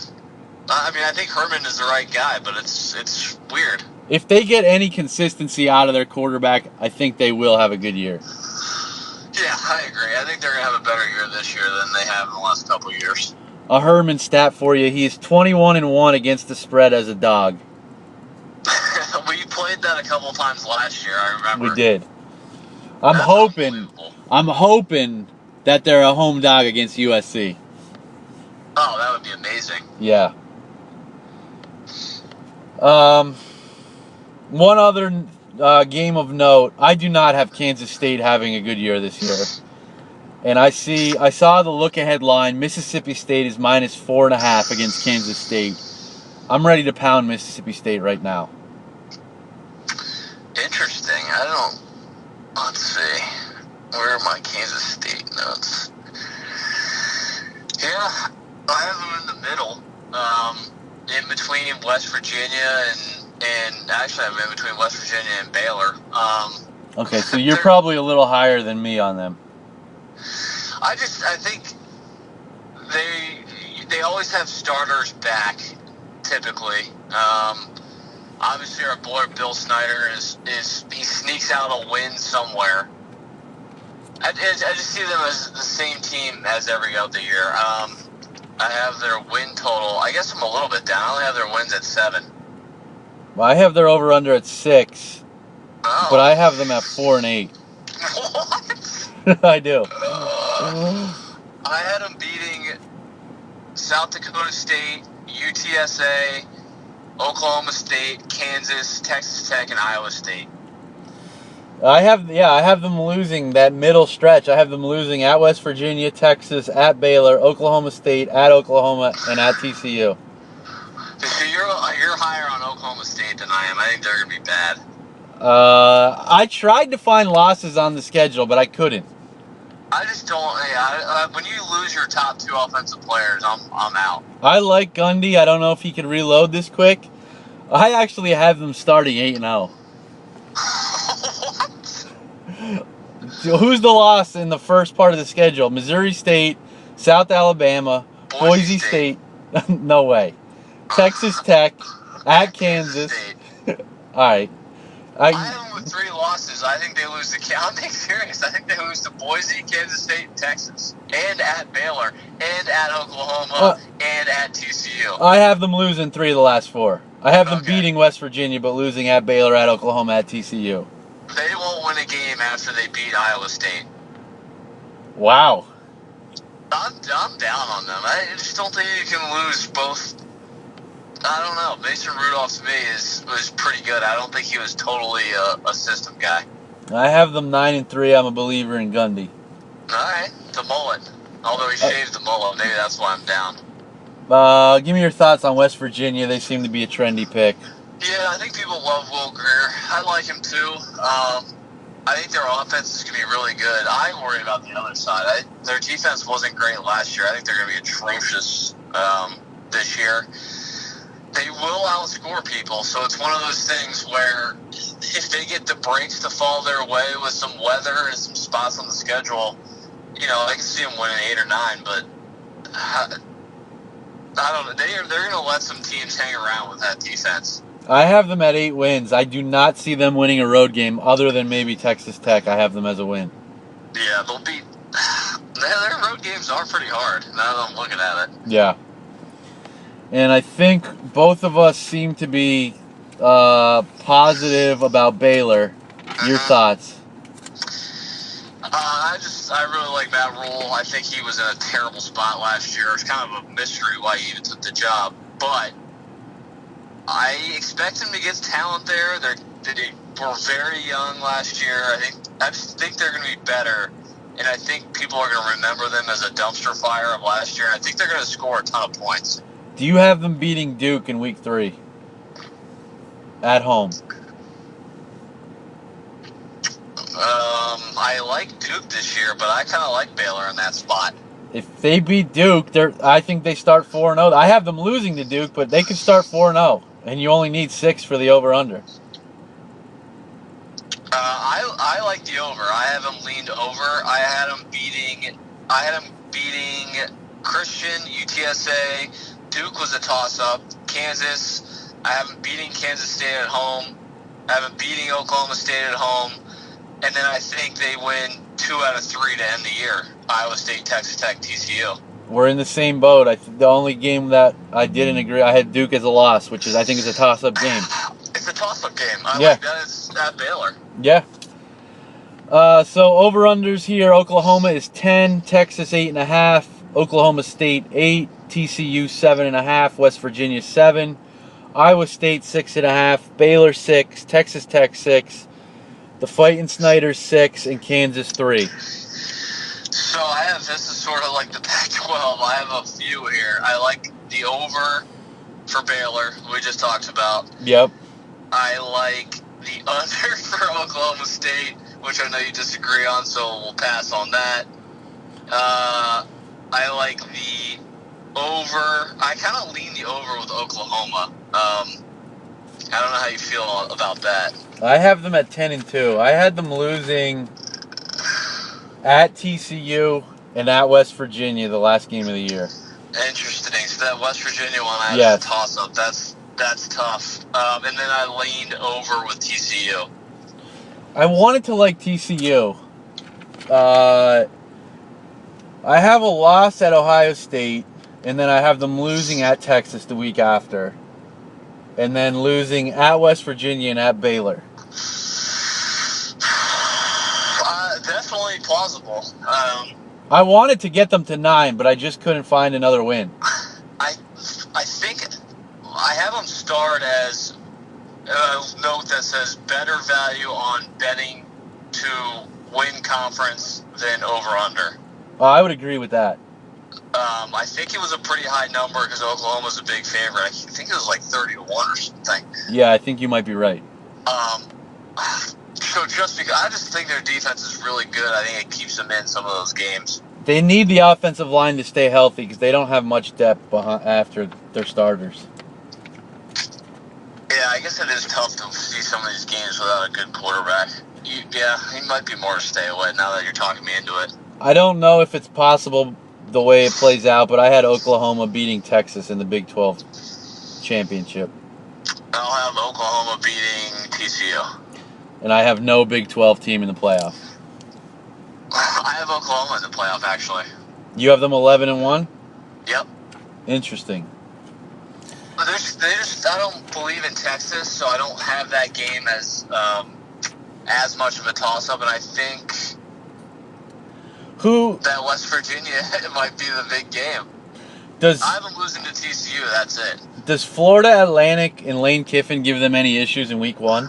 I mean, I think Herman is the right guy, but it's weird. If they get any consistency out of their quarterback, I think they will have a good year. Yeah, I agree. I think they're going to have a better year this year than they have in the last couple of years. A Herman stat for you: he is 21-1 against the spread as a dog. We played that a couple times last year, I remember. We did. I'm That's hoping unbelievable. that they're a home dog against USC. Oh, that would be amazing. Yeah. One other game of note: I do not have Kansas State having a good year this year. And I saw the look-ahead line. Mississippi State is -4.5 against Kansas State. I'm ready to pound Mississippi State right now. Interesting. Let's see. Where are my Kansas State notes? Yeah, I have them in the middle. In between West Virginia and actually I'm in between West Virginia and Baylor. Okay, so you're probably a little higher than me on them. I think they always have starters back, typically. Obviously, our boy Bill Snyder he sneaks out a win somewhere. I just see them as the same team as every other year. I have their win total. I guess I'm a little bit down. I only have their wins at 7. Well, I have their over/under at 6, Oh. but I have them at 4 and 8. What? I do. I had them beating South Dakota State, UTSA, Oklahoma State, Kansas, Texas Tech, and Iowa State. I have them losing that middle stretch. I have them losing at West Virginia, Texas, at Baylor, Oklahoma State, at Oklahoma, and at TCU. So you're higher on Oklahoma State than I am. I think they're going to be bad. I tried to find losses on the schedule, but I couldn't. I just don't. When you lose your top 2 offensive players, I'm out. I like Gundy. I don't know if he can reload this quick. I actually have them starting 8-0. What? Who's the loss in the first part of the schedule? Missouri State, South Alabama, Boise State. No way. Texas Tech, at Kansas. All right. I have them with 3 losses. I think they lose to I'm being serious. I think they lose to Boise, Kansas State, and Texas, and at Baylor, and at Oklahoma, and at TCU. I have them losing 3 of the last 4. I have them beating West Virginia, but losing at Baylor, at Oklahoma, at TCU. They won't win a game after they beat Iowa State. Wow. I'm down on them. I just don't think you can lose both. I don't know. Mason Rudolph to me was pretty good. I don't think he was totally a system guy. I have them 9-3. I'm a believer in Gundy. All right, the mullet. Although he shaves the mullet, maybe that's why I'm down. Give me your thoughts on West Virginia. They seem to be a trendy pick. Yeah, I think people love Will Greer. I like him too. I think their offense is going to be really good. I worry about the other side. Their defense wasn't great last year. I think they're going to be atrocious this year. They will outscore people, so it's one of those things where if they get the breaks to fall their way with some weather and some spots on the schedule, I can see them winning 8 or 9, but I don't know. They're going to let some teams hang around with that defense. I have them at 8 wins. I do not see them winning a road game other than maybe Texas Tech. I have them as a win. Yeah, they'll beat. Their road games are pretty hard now that I'm looking at it. Yeah. And I think both of us seem to be positive about Baylor. Your thoughts? I really like Matt Rule. I think he was in a terrible spot last year. It's kind of a mystery why he even took the job. But I expect him to get talent there. They were very young last year. I just think they're going to be better. And I think people are going to remember them as a dumpster fire of last year. And I think they're going to score a ton of points. Do you have them beating Duke in week 3? At home. I like Duke this year, but I kind of like Baylor in that spot. If they beat Duke, I think they start 4-0. I have them losing to Duke, but they could start 4-0, and you only need 6 for the over/under. I like the over. I have them leaned over. I had them beating Christian, UTSA, Duke was a toss-up. Kansas, I have them beating Kansas State at home. I have them beating Oklahoma State at home. And then I think they win 2 out of 3 to end the year. Iowa State, Texas Tech, TCU. We're in the same boat. The only game that I didn't agree, I had Duke as a loss, which I think is a toss-up game. It's a toss-up game. I like that. It's at Baylor. Yeah. So over-unders here, Oklahoma is 10, Texas 8.5, Oklahoma State 8, TCU 7.5, West Virginia 7, Iowa State 6.5, Baylor 6, Texas Tech 6, the Fighting Snyders 6, and Kansas 3. So this is sort of like the Pac-12. I have a few here. I like the over for Baylor, we just talked about. Yep. I like the under for Oklahoma State, which I know you disagree on, so we'll pass on that. I like the over. I kind of lean the over with Oklahoma. I don't know how you feel about that. I have them at 10-2. I had them losing at TCU and at West Virginia the last game of the year. Interesting. So that West Virginia one, I Yes. have a toss-up. That's tough. And then I leaned over with TCU. I wanted to like TCU. I have a loss at Ohio State, and then I have them losing at Texas the week after, and then losing at West Virginia and at Baylor. Definitely plausible. I wanted to get them to 9, but I just couldn't find another win. I think I have them starred as a note that says better value on betting to win conference than over-under. I would agree with that. I think it was a pretty high number because Oklahoma's a big favorite. I think it was like 30-1 or something. Yeah, I think you might be right. So just because I just think their defense is really good, I think it keeps them in some of those games. They need the offensive line to stay healthy because they don't have much depth after their starters. Yeah, I guess it is tough to see some of these games without a good quarterback. He might be more to stay away now that you're talking me into it. I don't know if it's possible the way it plays out, but I had Oklahoma beating Texas in the Big 12 championship. I'll have Oklahoma beating TCU. And I have no Big 12 team in the playoff. I have Oklahoma in the playoff, actually. You have them 11-1? Yep. Interesting. I don't believe in Texas, so I don't have that game as much of a toss-up, and I think that West Virginia it might be the big game. I have them losing to TCU, that's it. Does Florida Atlantic and Lane Kiffin give them any issues in week 1?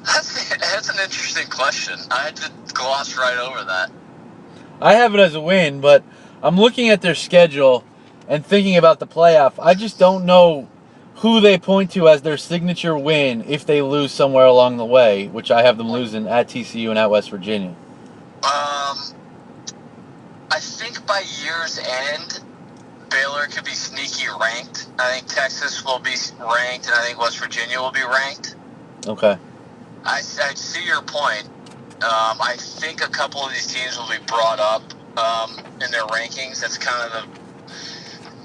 That's an interesting question. I had to gloss right over that. I have it as a win, but I'm looking at their schedule and thinking about the playoff. I just don't know who they point to as their signature win if they lose somewhere along the way, which I have them losing at TCU and at West Virginia. I think by year's end, Baylor could be sneaky ranked. I think Texas will be ranked, and I think West Virginia will be ranked. Okay. I see your point. I think a couple of these teams will be brought up in their rankings. That's kind of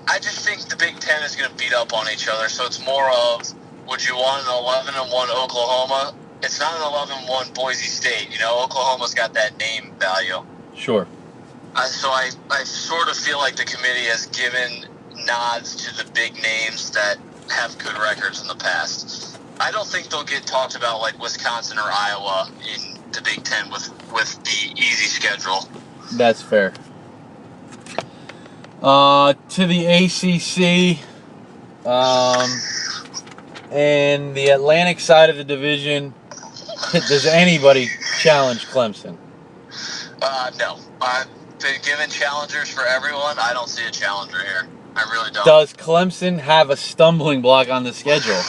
I just think the Big Ten is going to beat up on each other. So it's more of, would you want an 11-1 Oklahoma? It's not an 11-1 Boise State. You know, Oklahoma's got that name value. Sure. So I sort of feel like the committee has given nods to the big names that have good records in the past. I don't think they'll get talked about like Wisconsin or Iowa in the Big Ten with the easy schedule. That's fair. To the ACC, and the Atlantic side of the division, does anybody challenge Clemson? No. They've given challengers for everyone. I don't see a challenger here. I really don't. Does Clemson have a stumbling block on the schedule?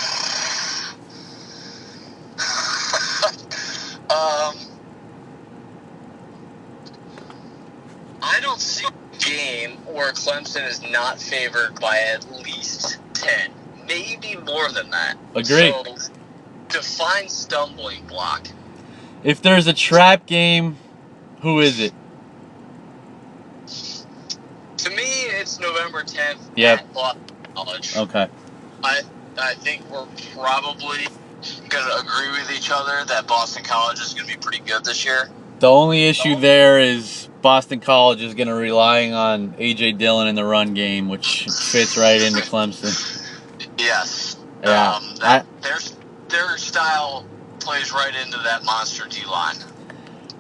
I don't see a game where Clemson is not favored by at least 10. Maybe more than that. Agreed. So, define stumbling block. If there's a trap game, who is it? To me, it's November 10th Yep. at Boston College. Okay. I think we're probably going to agree with each other that Boston College is going to be pretty good this year. The only issue there is Boston College is going to relying on A.J. Dillon in the run game, which fits right into Clemson. Yes. Yeah. Their style plays right into that monster D-line.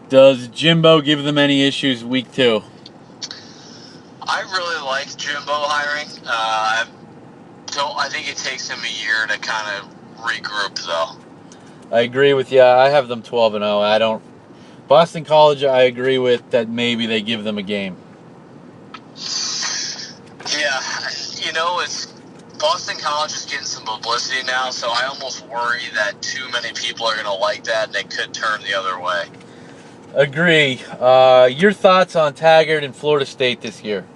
Does Jimbo give them any issues week 2? I really like Jimbo hiring. I think it takes him a year to kind of regroup, though. I agree with you. I have them 12-0. Boston College, I agree with that maybe they give them a game. Yeah, it's Boston College is getting some publicity now, so I almost worry that too many people are going to like that and they could turn the other way. Agree. Your thoughts on Taggart and Florida State this year?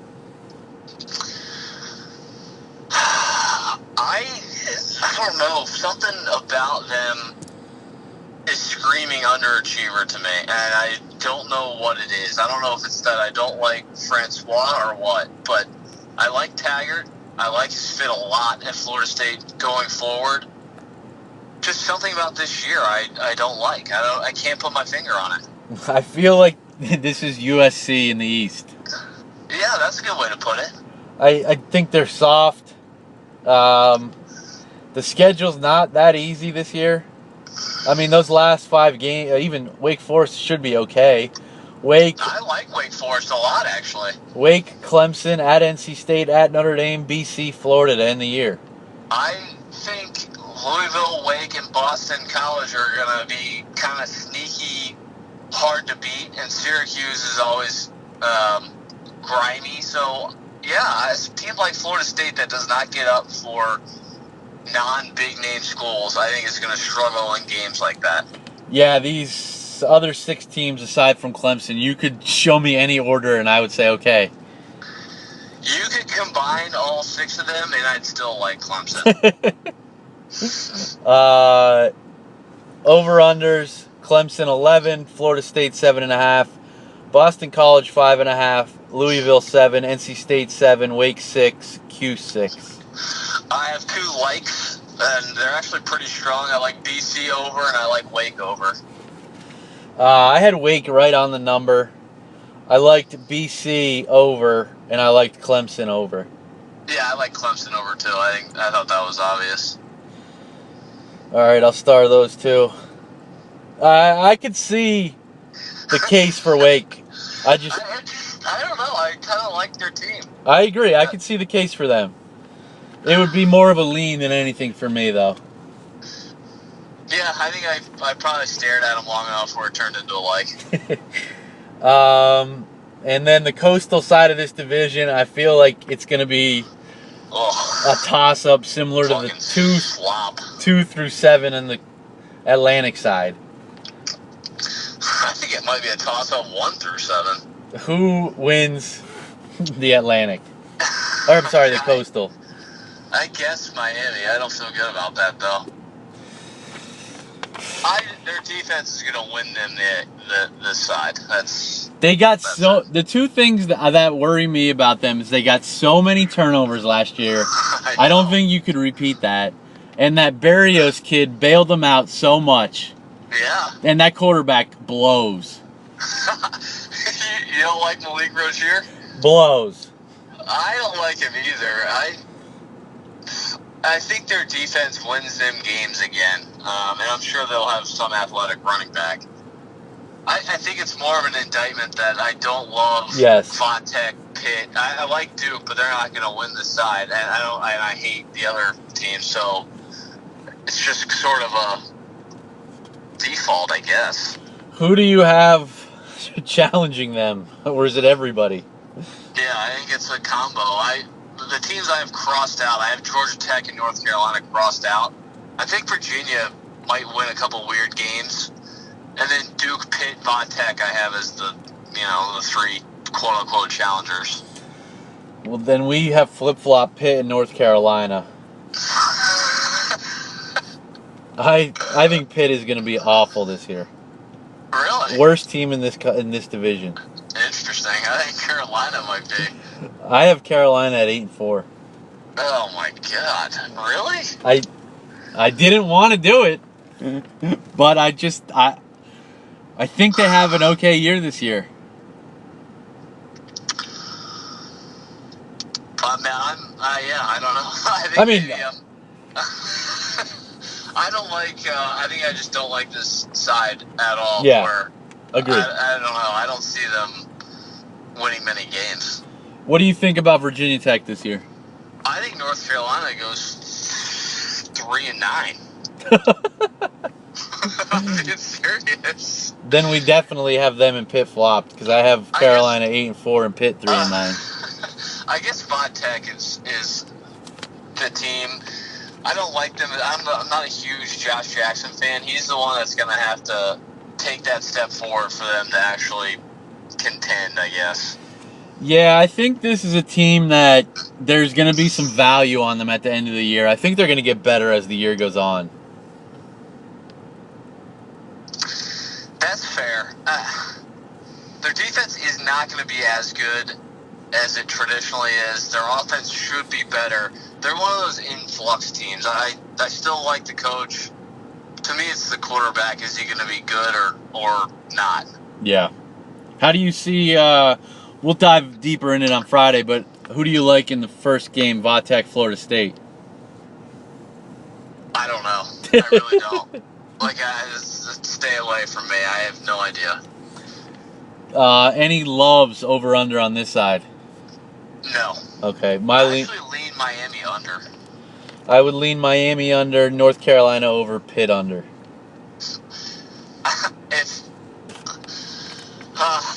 I don't know. Something about them is screaming underachiever to me, and I don't know what it is. I don't know if it's that I don't like Francois or what, but I like Taggart. I like his fit a lot at Florida State going forward. Just something about this year I don't like. I can't put my finger on it. I feel like this is USC in the East. Yeah, that's a good way to put it. I think they're soft. The schedule's not that easy this year. I mean, those last 5 games, even Wake Forest should be okay. I like Wake Forest a lot, actually. Wake, Clemson, at NC State, at Notre Dame, BC, Florida to end the year. I think Louisville, Wake, and Boston College are going to be kind of sneaky, hard to beat, and Syracuse is always grimy. So, yeah, a team like Florida State that does not get up for non-big name schools, I think is going to struggle in games like that. Yeah, these other 6 teams aside from Clemson, you could show me any order and I would say okay. You could combine all 6 of them and I'd still like Clemson. Over-unders, Clemson 11, Florida State 7.5, Boston College 5.5, Louisville 7, NC State 7, Wake 6, Q 6. I have 2 likes, and they're actually pretty strong. I like BC over, and I like Wake over. I had Wake right on the number. I liked BC over, and I liked Clemson over. Yeah, I like Clemson over, too. I thought that was obvious. All right, I'll star those 2. I could see the case for Wake. I don't know. I kind of like their team. I agree. I could see the case for them. It would be more of a lean than anything for me, though. Yeah, I think I probably stared at them long enough where it turned into a like. And then the coastal side of this division, I feel like it's going to be a toss-up similar to the 2 through 7 on the Atlantic side. I think it might be a toss-up 1 through 7. Who wins the Atlantic? Or, I'm sorry, the coastal. I guess Miami. I don't feel good about that, though. Their defense is going to win them the side. The 2 things that worry me about them is they got so many turnovers last year. I don't think you could repeat that. And that Berrios kid bailed them out so much. Yeah. And that quarterback blows. You don't like Malik Rozier? Blows. I don't like him either. I think their defense wins them games again, and I'm sure they'll have some athletic running back. I think it's more of an indictment that I don't love Vontek, Pitt. I like Duke, but they're not going to win the side, and I hate the other team. So it's just sort of a default, I guess. Who do you have challenging them, or is it everybody? Yeah, I think it's a combo. The teams I have crossed out, I have Georgia Tech and North Carolina crossed out. I think Virginia might win a couple weird games. And then Duke, Pitt, Vontek I have as the 3 quote-unquote challengers. Well, then we have flip-flop Pitt and North Carolina. I think Pitt is going to be awful this year. Worst team in this division. Interesting. I think Carolina might be. I have Carolina at 8-4. Oh my God! Really? I didn't want to do it, but I think they have an okay year this year. Man, I don't know. I mean, maybe, I don't like. I think I just don't like this side at all. Yeah, where agreed. I don't know. I don't see them winning many games. What do you think about Virginia Tech this year? I think North Carolina goes 3-9. I'm being serious. Then we definitely have them and Pitt flopped because I have Carolina 8-4 and Pitt 3-9. I guess Vodtech is the team. I don't like them. I'm not a huge Josh Jackson fan. He's the one that's going to have to take that step forward for them to actually contend, I guess. Yeah, I think this is a team that there's going to be some value on them at the end of the year. I think they're going to get better as the year goes on. That's fair. Their defense is not going to be as good as it traditionally is. Their offense should be better. They're one of those influx teams. I still like the coach. To me, it's the quarterback. Is he going to be good or not? Yeah. How do you see... we'll dive deeper in it on Friday, but who do you like in the first game, Vatech, Florida State? I don't know. I really don't. Just stay away from me. I have no idea. Any loves over-under on this side? No. Okay. I actually lean Miami under. I would lean Miami under, North Carolina over, Pitt under.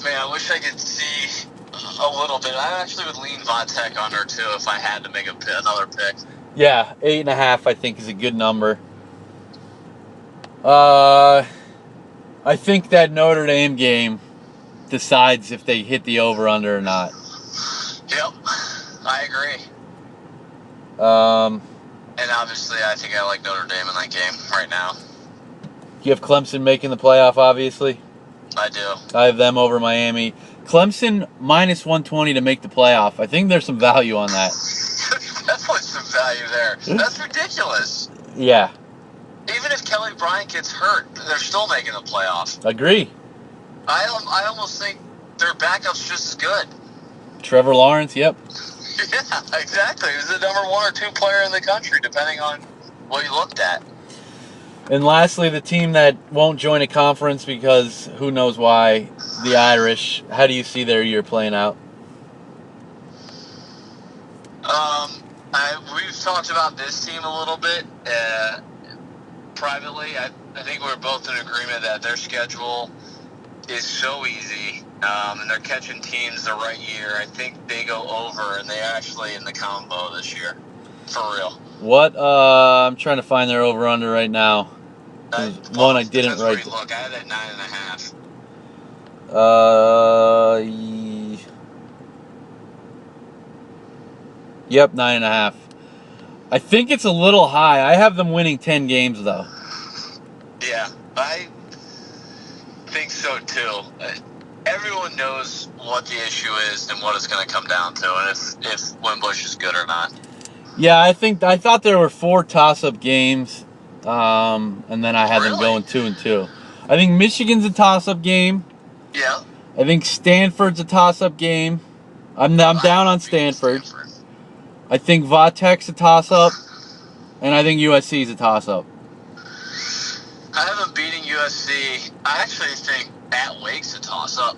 Man, I wish I could see a little bit. I actually would lean Vatech under, too, if I had to make another pick. Yeah, 8.5 I think is a good number. I think that Notre Dame game decides if they hit the over-under or not. Yep, I agree. And obviously, I think I like Notre Dame in that game right now. You have Clemson making the playoff, obviously. I do. I have them over Miami. Clemson minus 120 to make the playoff. I think there's some value on that. Definitely some value there. That's ridiculous. Yeah. Even if Kelly Bryant gets hurt, they're still making the playoff. Agree. I almost think their backup's just as good. Trevor Lawrence, yep. Yeah, exactly. He's the number 1 or 2 player in the country, depending on what you looked at. And lastly, the team that won't join a conference because who knows why, the Irish. How do you see their year playing out? We've talked about this team a little bit privately. I think we're both in agreement that their schedule is so easy, and they're catching teams the right year. I think they go over, and they're actually in the combo this year. For real. What? I'm trying to find their over-under right now. One I didn't write. Look, I had it at 9.5. Yep, 9.5. I think it's a little high. I have them winning 10 games, though. Yeah, I think so, too. Everyone knows what the issue is and what it's going to come down to, and if Wimbush is good or not. Yeah, I thought there were 4 toss-up games, and then I had them going 2-2. I think Michigan's a toss-up game. Yeah. I think Stanford's a toss-up game. I'm down on Stanford. I think Vatech's a toss-up, and I think USC's a toss-up. I have them beating USC. I actually think at Wake's a toss-up.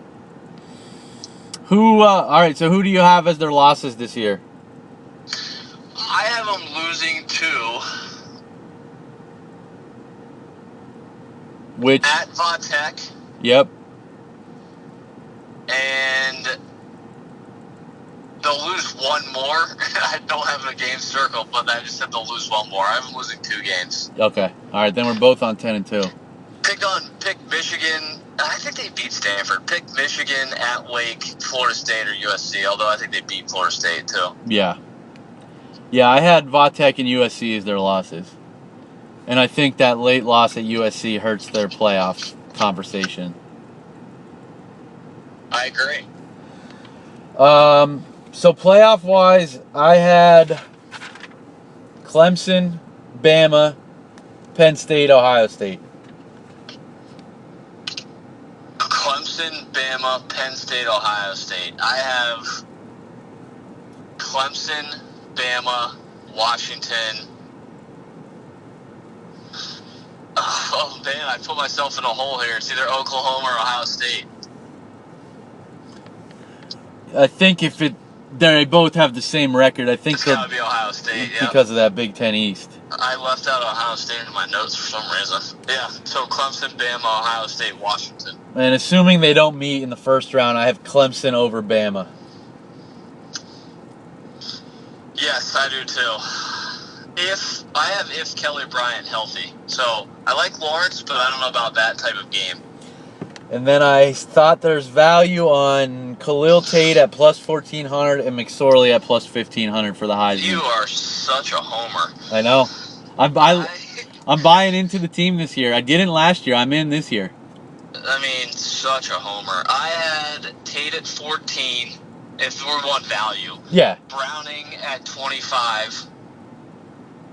All right, so who do you have as their losses this year? I have them losing 2. Which? At Vatech. Yep. And they'll lose 1 more. I don't have a game circle, but I just said they'll lose 1 more. I have them losing 2 games. Okay. All right, then we're both on 10-2. Pick Michigan. I think they beat Stanford. Pick Michigan at Wake, Florida State, or USC, although I think they beat Florida State, too. Yeah. Yeah, I had Vatech and USC as their losses. And I think that late loss at USC hurts their playoff conversation. I agree. So playoff-wise, I had Clemson, Bama, Penn State, Ohio State. Clemson, Bama, Penn State, Ohio State. I have Clemson, Bama, Washington. Oh, man, I put myself in a hole here. It's either Oklahoma or Ohio State. I think they both have the same record. I think It's got to be Ohio State, yeah. because of that Big Ten East. I left out Ohio State in my notes for some reason. Yeah, so Clemson, Bama, Ohio State, Washington. And assuming they don't meet in the first round, I have Clemson over Bama. Yes, I do too. If Kelly Bryant healthy. So I like Lawrence, but I don't know about that type of game. And then I thought there's value on Khalil Tate at plus 1,400 and McSorley at plus 1,500 for the Heisman. You are such a homer. I know. I'm buying into the team this year. I didn't last year. I'm in this year. I mean, such a homer. I had Tate at 14, if we want value. Yeah. Browning at 25.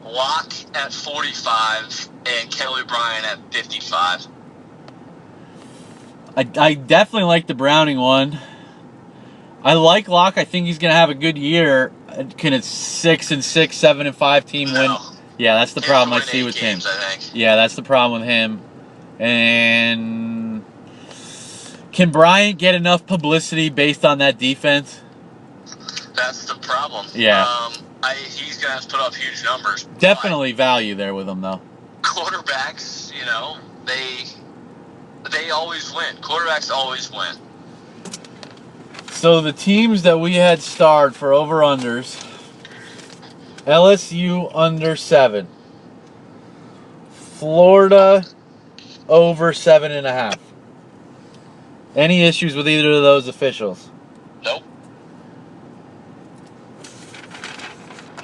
Locke at 45. And Kelly Bryant at 55. I definitely like the Browning one. I like Locke. I think he's going to have a good year. Can a 6-6, 7-5 team win? Yeah, that's the problem I see with him. Yeah, that's the problem with him. And can Bryant get enough publicity based on that defense? That's the problem. Yeah. He's going to have to put up huge numbers. Definitely value there with him, though. Quarterbacks, they always win. Quarterbacks always win. So the teams that we had starred for over-unders, LSU under 7. Florida over 7.5. Any issues with either of those officials? Nope.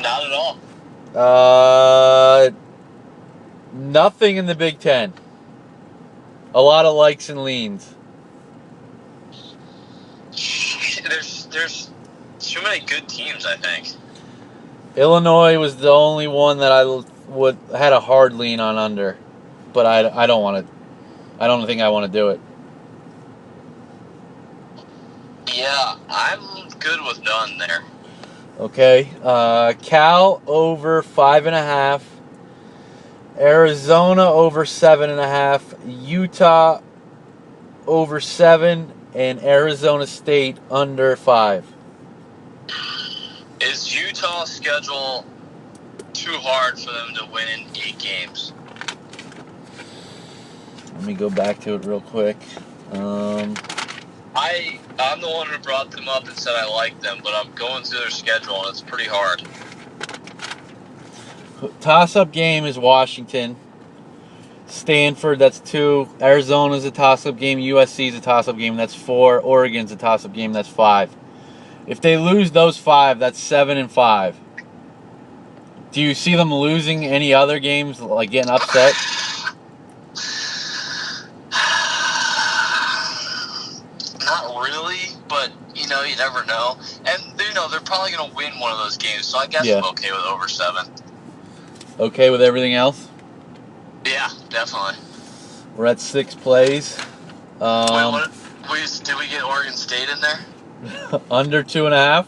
Not at all. Nothing in the Big Ten. A lot of likes and leans. There's too many good teams, I think. Illinois was the only one that I had a hard lean on under, but I don't want to. I don't think I want to do it. Yeah, I'm good with none there. Okay, Cal over 5.5. Arizona over 7.5. Utah over 7, and Arizona State under 5. Is Utah's schedule too hard for them to win in 8 games? Let me go back to it real quick. I'm the one who brought them up and said I like them, but I'm going through their schedule and it's pretty hard. Toss-up game is Washington. Stanford, that's 2. Arizona's a toss-up game. USC's a toss-up game, that's 4. Oregon's a toss-up game, that's 5. If they lose those 5, that's 7-5. Do you see them losing any other games, like getting upset? Not really, but you never know. And they're probably going to win one of those games, so I guess I'm okay with over 7. Okay with everything else? Yeah, definitely. We're at 6 plays. Did we get Oregon State in there? Under 2.5.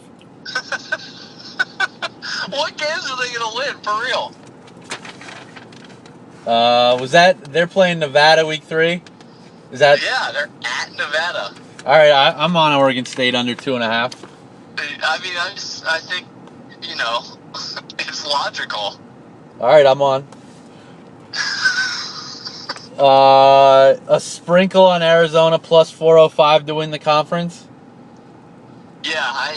What games are they going to win, for real? They're playing Nevada week 3? Is that? Yeah, they're at Nevada. All right, I'm on Oregon State under 2.5. I mean, I think, it's logical. All right, I'm on. A sprinkle on Arizona plus 405 to win the conference. Yeah,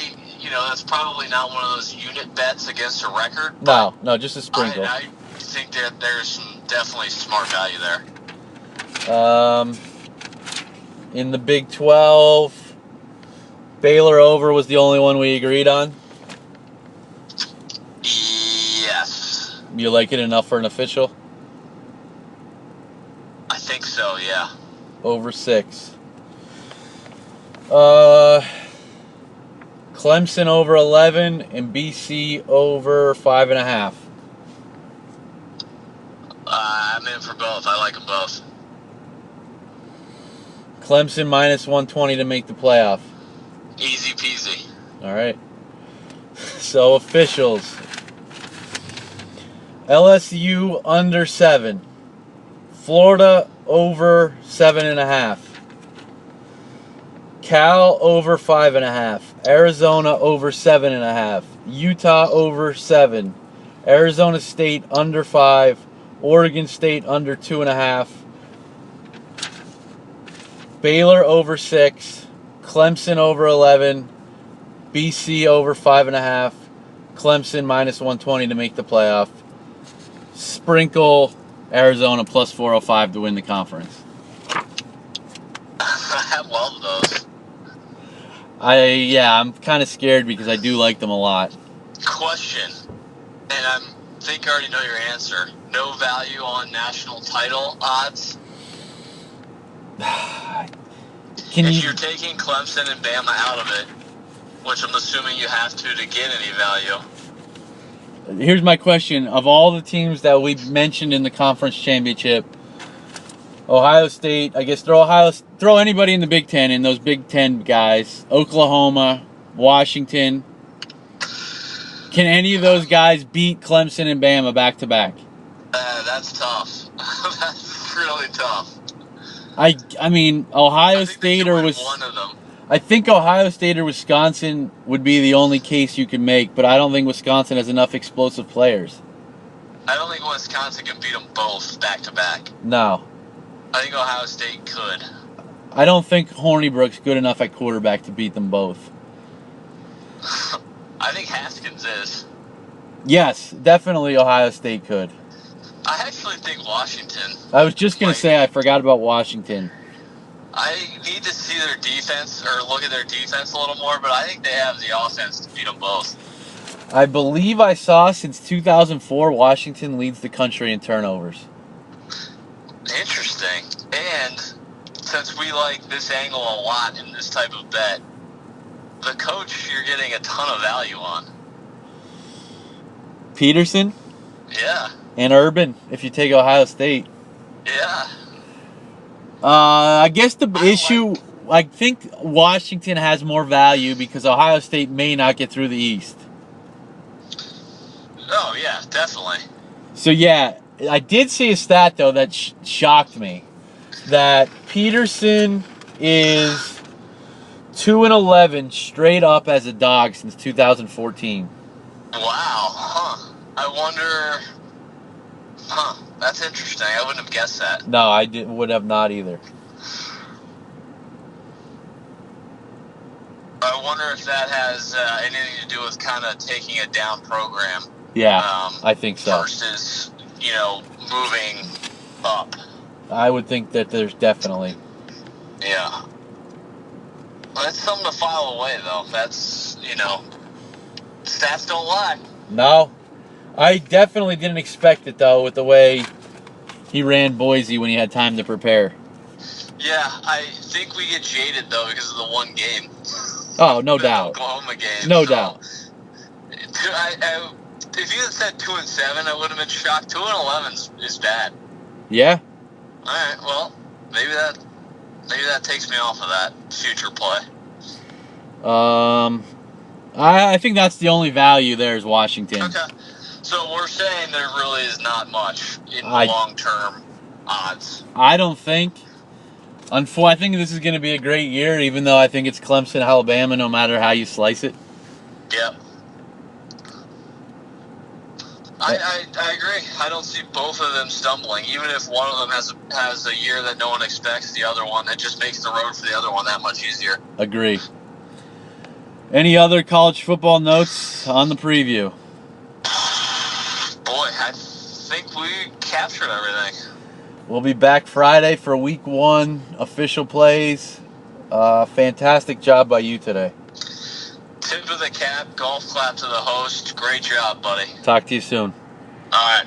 that's probably not one of those unit bets against a record. No, just a sprinkle. I think that there's definitely smart value there. In the Big 12, Baylor over was the only one we agreed on. Yes. You like it enough for an official? I think so, yeah. Over 6. Clemson over 11 and BC over 5.5. I'm in for both. I like them both. Clemson minus 120 to make the playoff. Easy peasy. All right. So officials. LSU under 7. Florida over 7.5. Cal over 5.5. Arizona over 7.5. Utah over 7. Arizona State under 5. Oregon State under 2.5. Baylor over 6. Clemson over 11. BC over 5.5. Clemson minus 120 to make the playoff. Sprinkle Arizona plus 405 to win the conference. I love those. I'm kind of scared because I do like them a lot. Question, and I think I already know your answer. No value on national title odds? If you're taking Clemson and Bama out of it, which I'm assuming you have to get any value. Here's my question. Of all the teams that we mentioned in the conference championship, Ohio State, I guess throw anybody in the Big Ten in those Big Ten guys. Oklahoma, Washington. Can any of those guys beat Clemson and Bama back to back? That's tough. That's really tough. I mean, Ohio State or one of them. I think Ohio State or Wisconsin would be the only case you can make, but I don't think Wisconsin has enough explosive players. I don't think Wisconsin can beat them both back to back. No. I think Ohio State could. I don't think Hornibrook's good enough at quarterback to beat them both. I think Haskins is. Yes, definitely Ohio State could. I actually think Washington. I was just going to say I forgot about Washington. I need to see their defense or look at their defense a little more, but I think they have the offense to beat them both. I believe I saw since 2004 Washington leads the country in turnovers. Interesting. And since we like this angle a lot in this type of bet, the coach you're getting a ton of value on. Peterson? Yeah. And Urban, if you take Ohio State. Yeah. I guess the issue, I think Washington has more value because Ohio State may not get through the East. Oh, yeah, definitely. So, yeah, I did see a stat, though, that shocked me. That Peterson is 2-11 straight up as a dog since 2014. Wow. Huh. I wonder... Huh. That's interesting. I wouldn't have guessed that. No, I would have not either. I wonder if that has anything to do with kind of taking a down program. Yeah, I think so. Versus, moving up. I would think that there's definitely. Yeah. Well, that's something to file away, though. That's, stats don't lie. No. I definitely didn't expect it, though, with the way he ran Boise when he had time to prepare. Yeah, I think we get jaded, though, because of the one game. Oh, no doubt. Oklahoma game. No doubt. If you had said 2-7, I would have been shocked. 2-11 is bad. Yeah? All right, well, maybe that takes me off of that future play. I think that's the only value there is Washington. Okay. So we're saying there really is not much in the long-term odds. I don't think. I think this is going to be a great year, even though I think it's Clemson, Alabama, no matter how you slice it. Yep. I agree. I don't see both of them stumbling. Even if one of them has a year that no one expects, the other one, it just makes the road for the other one that much easier. Agree. Any other college football notes on the preview? Boy, I think we captured everything. We'll be back Friday for Week 1 official plays. Fantastic job by you today. Tip of the cap, golf clap to the host. Great job, buddy. Talk to you soon. All right.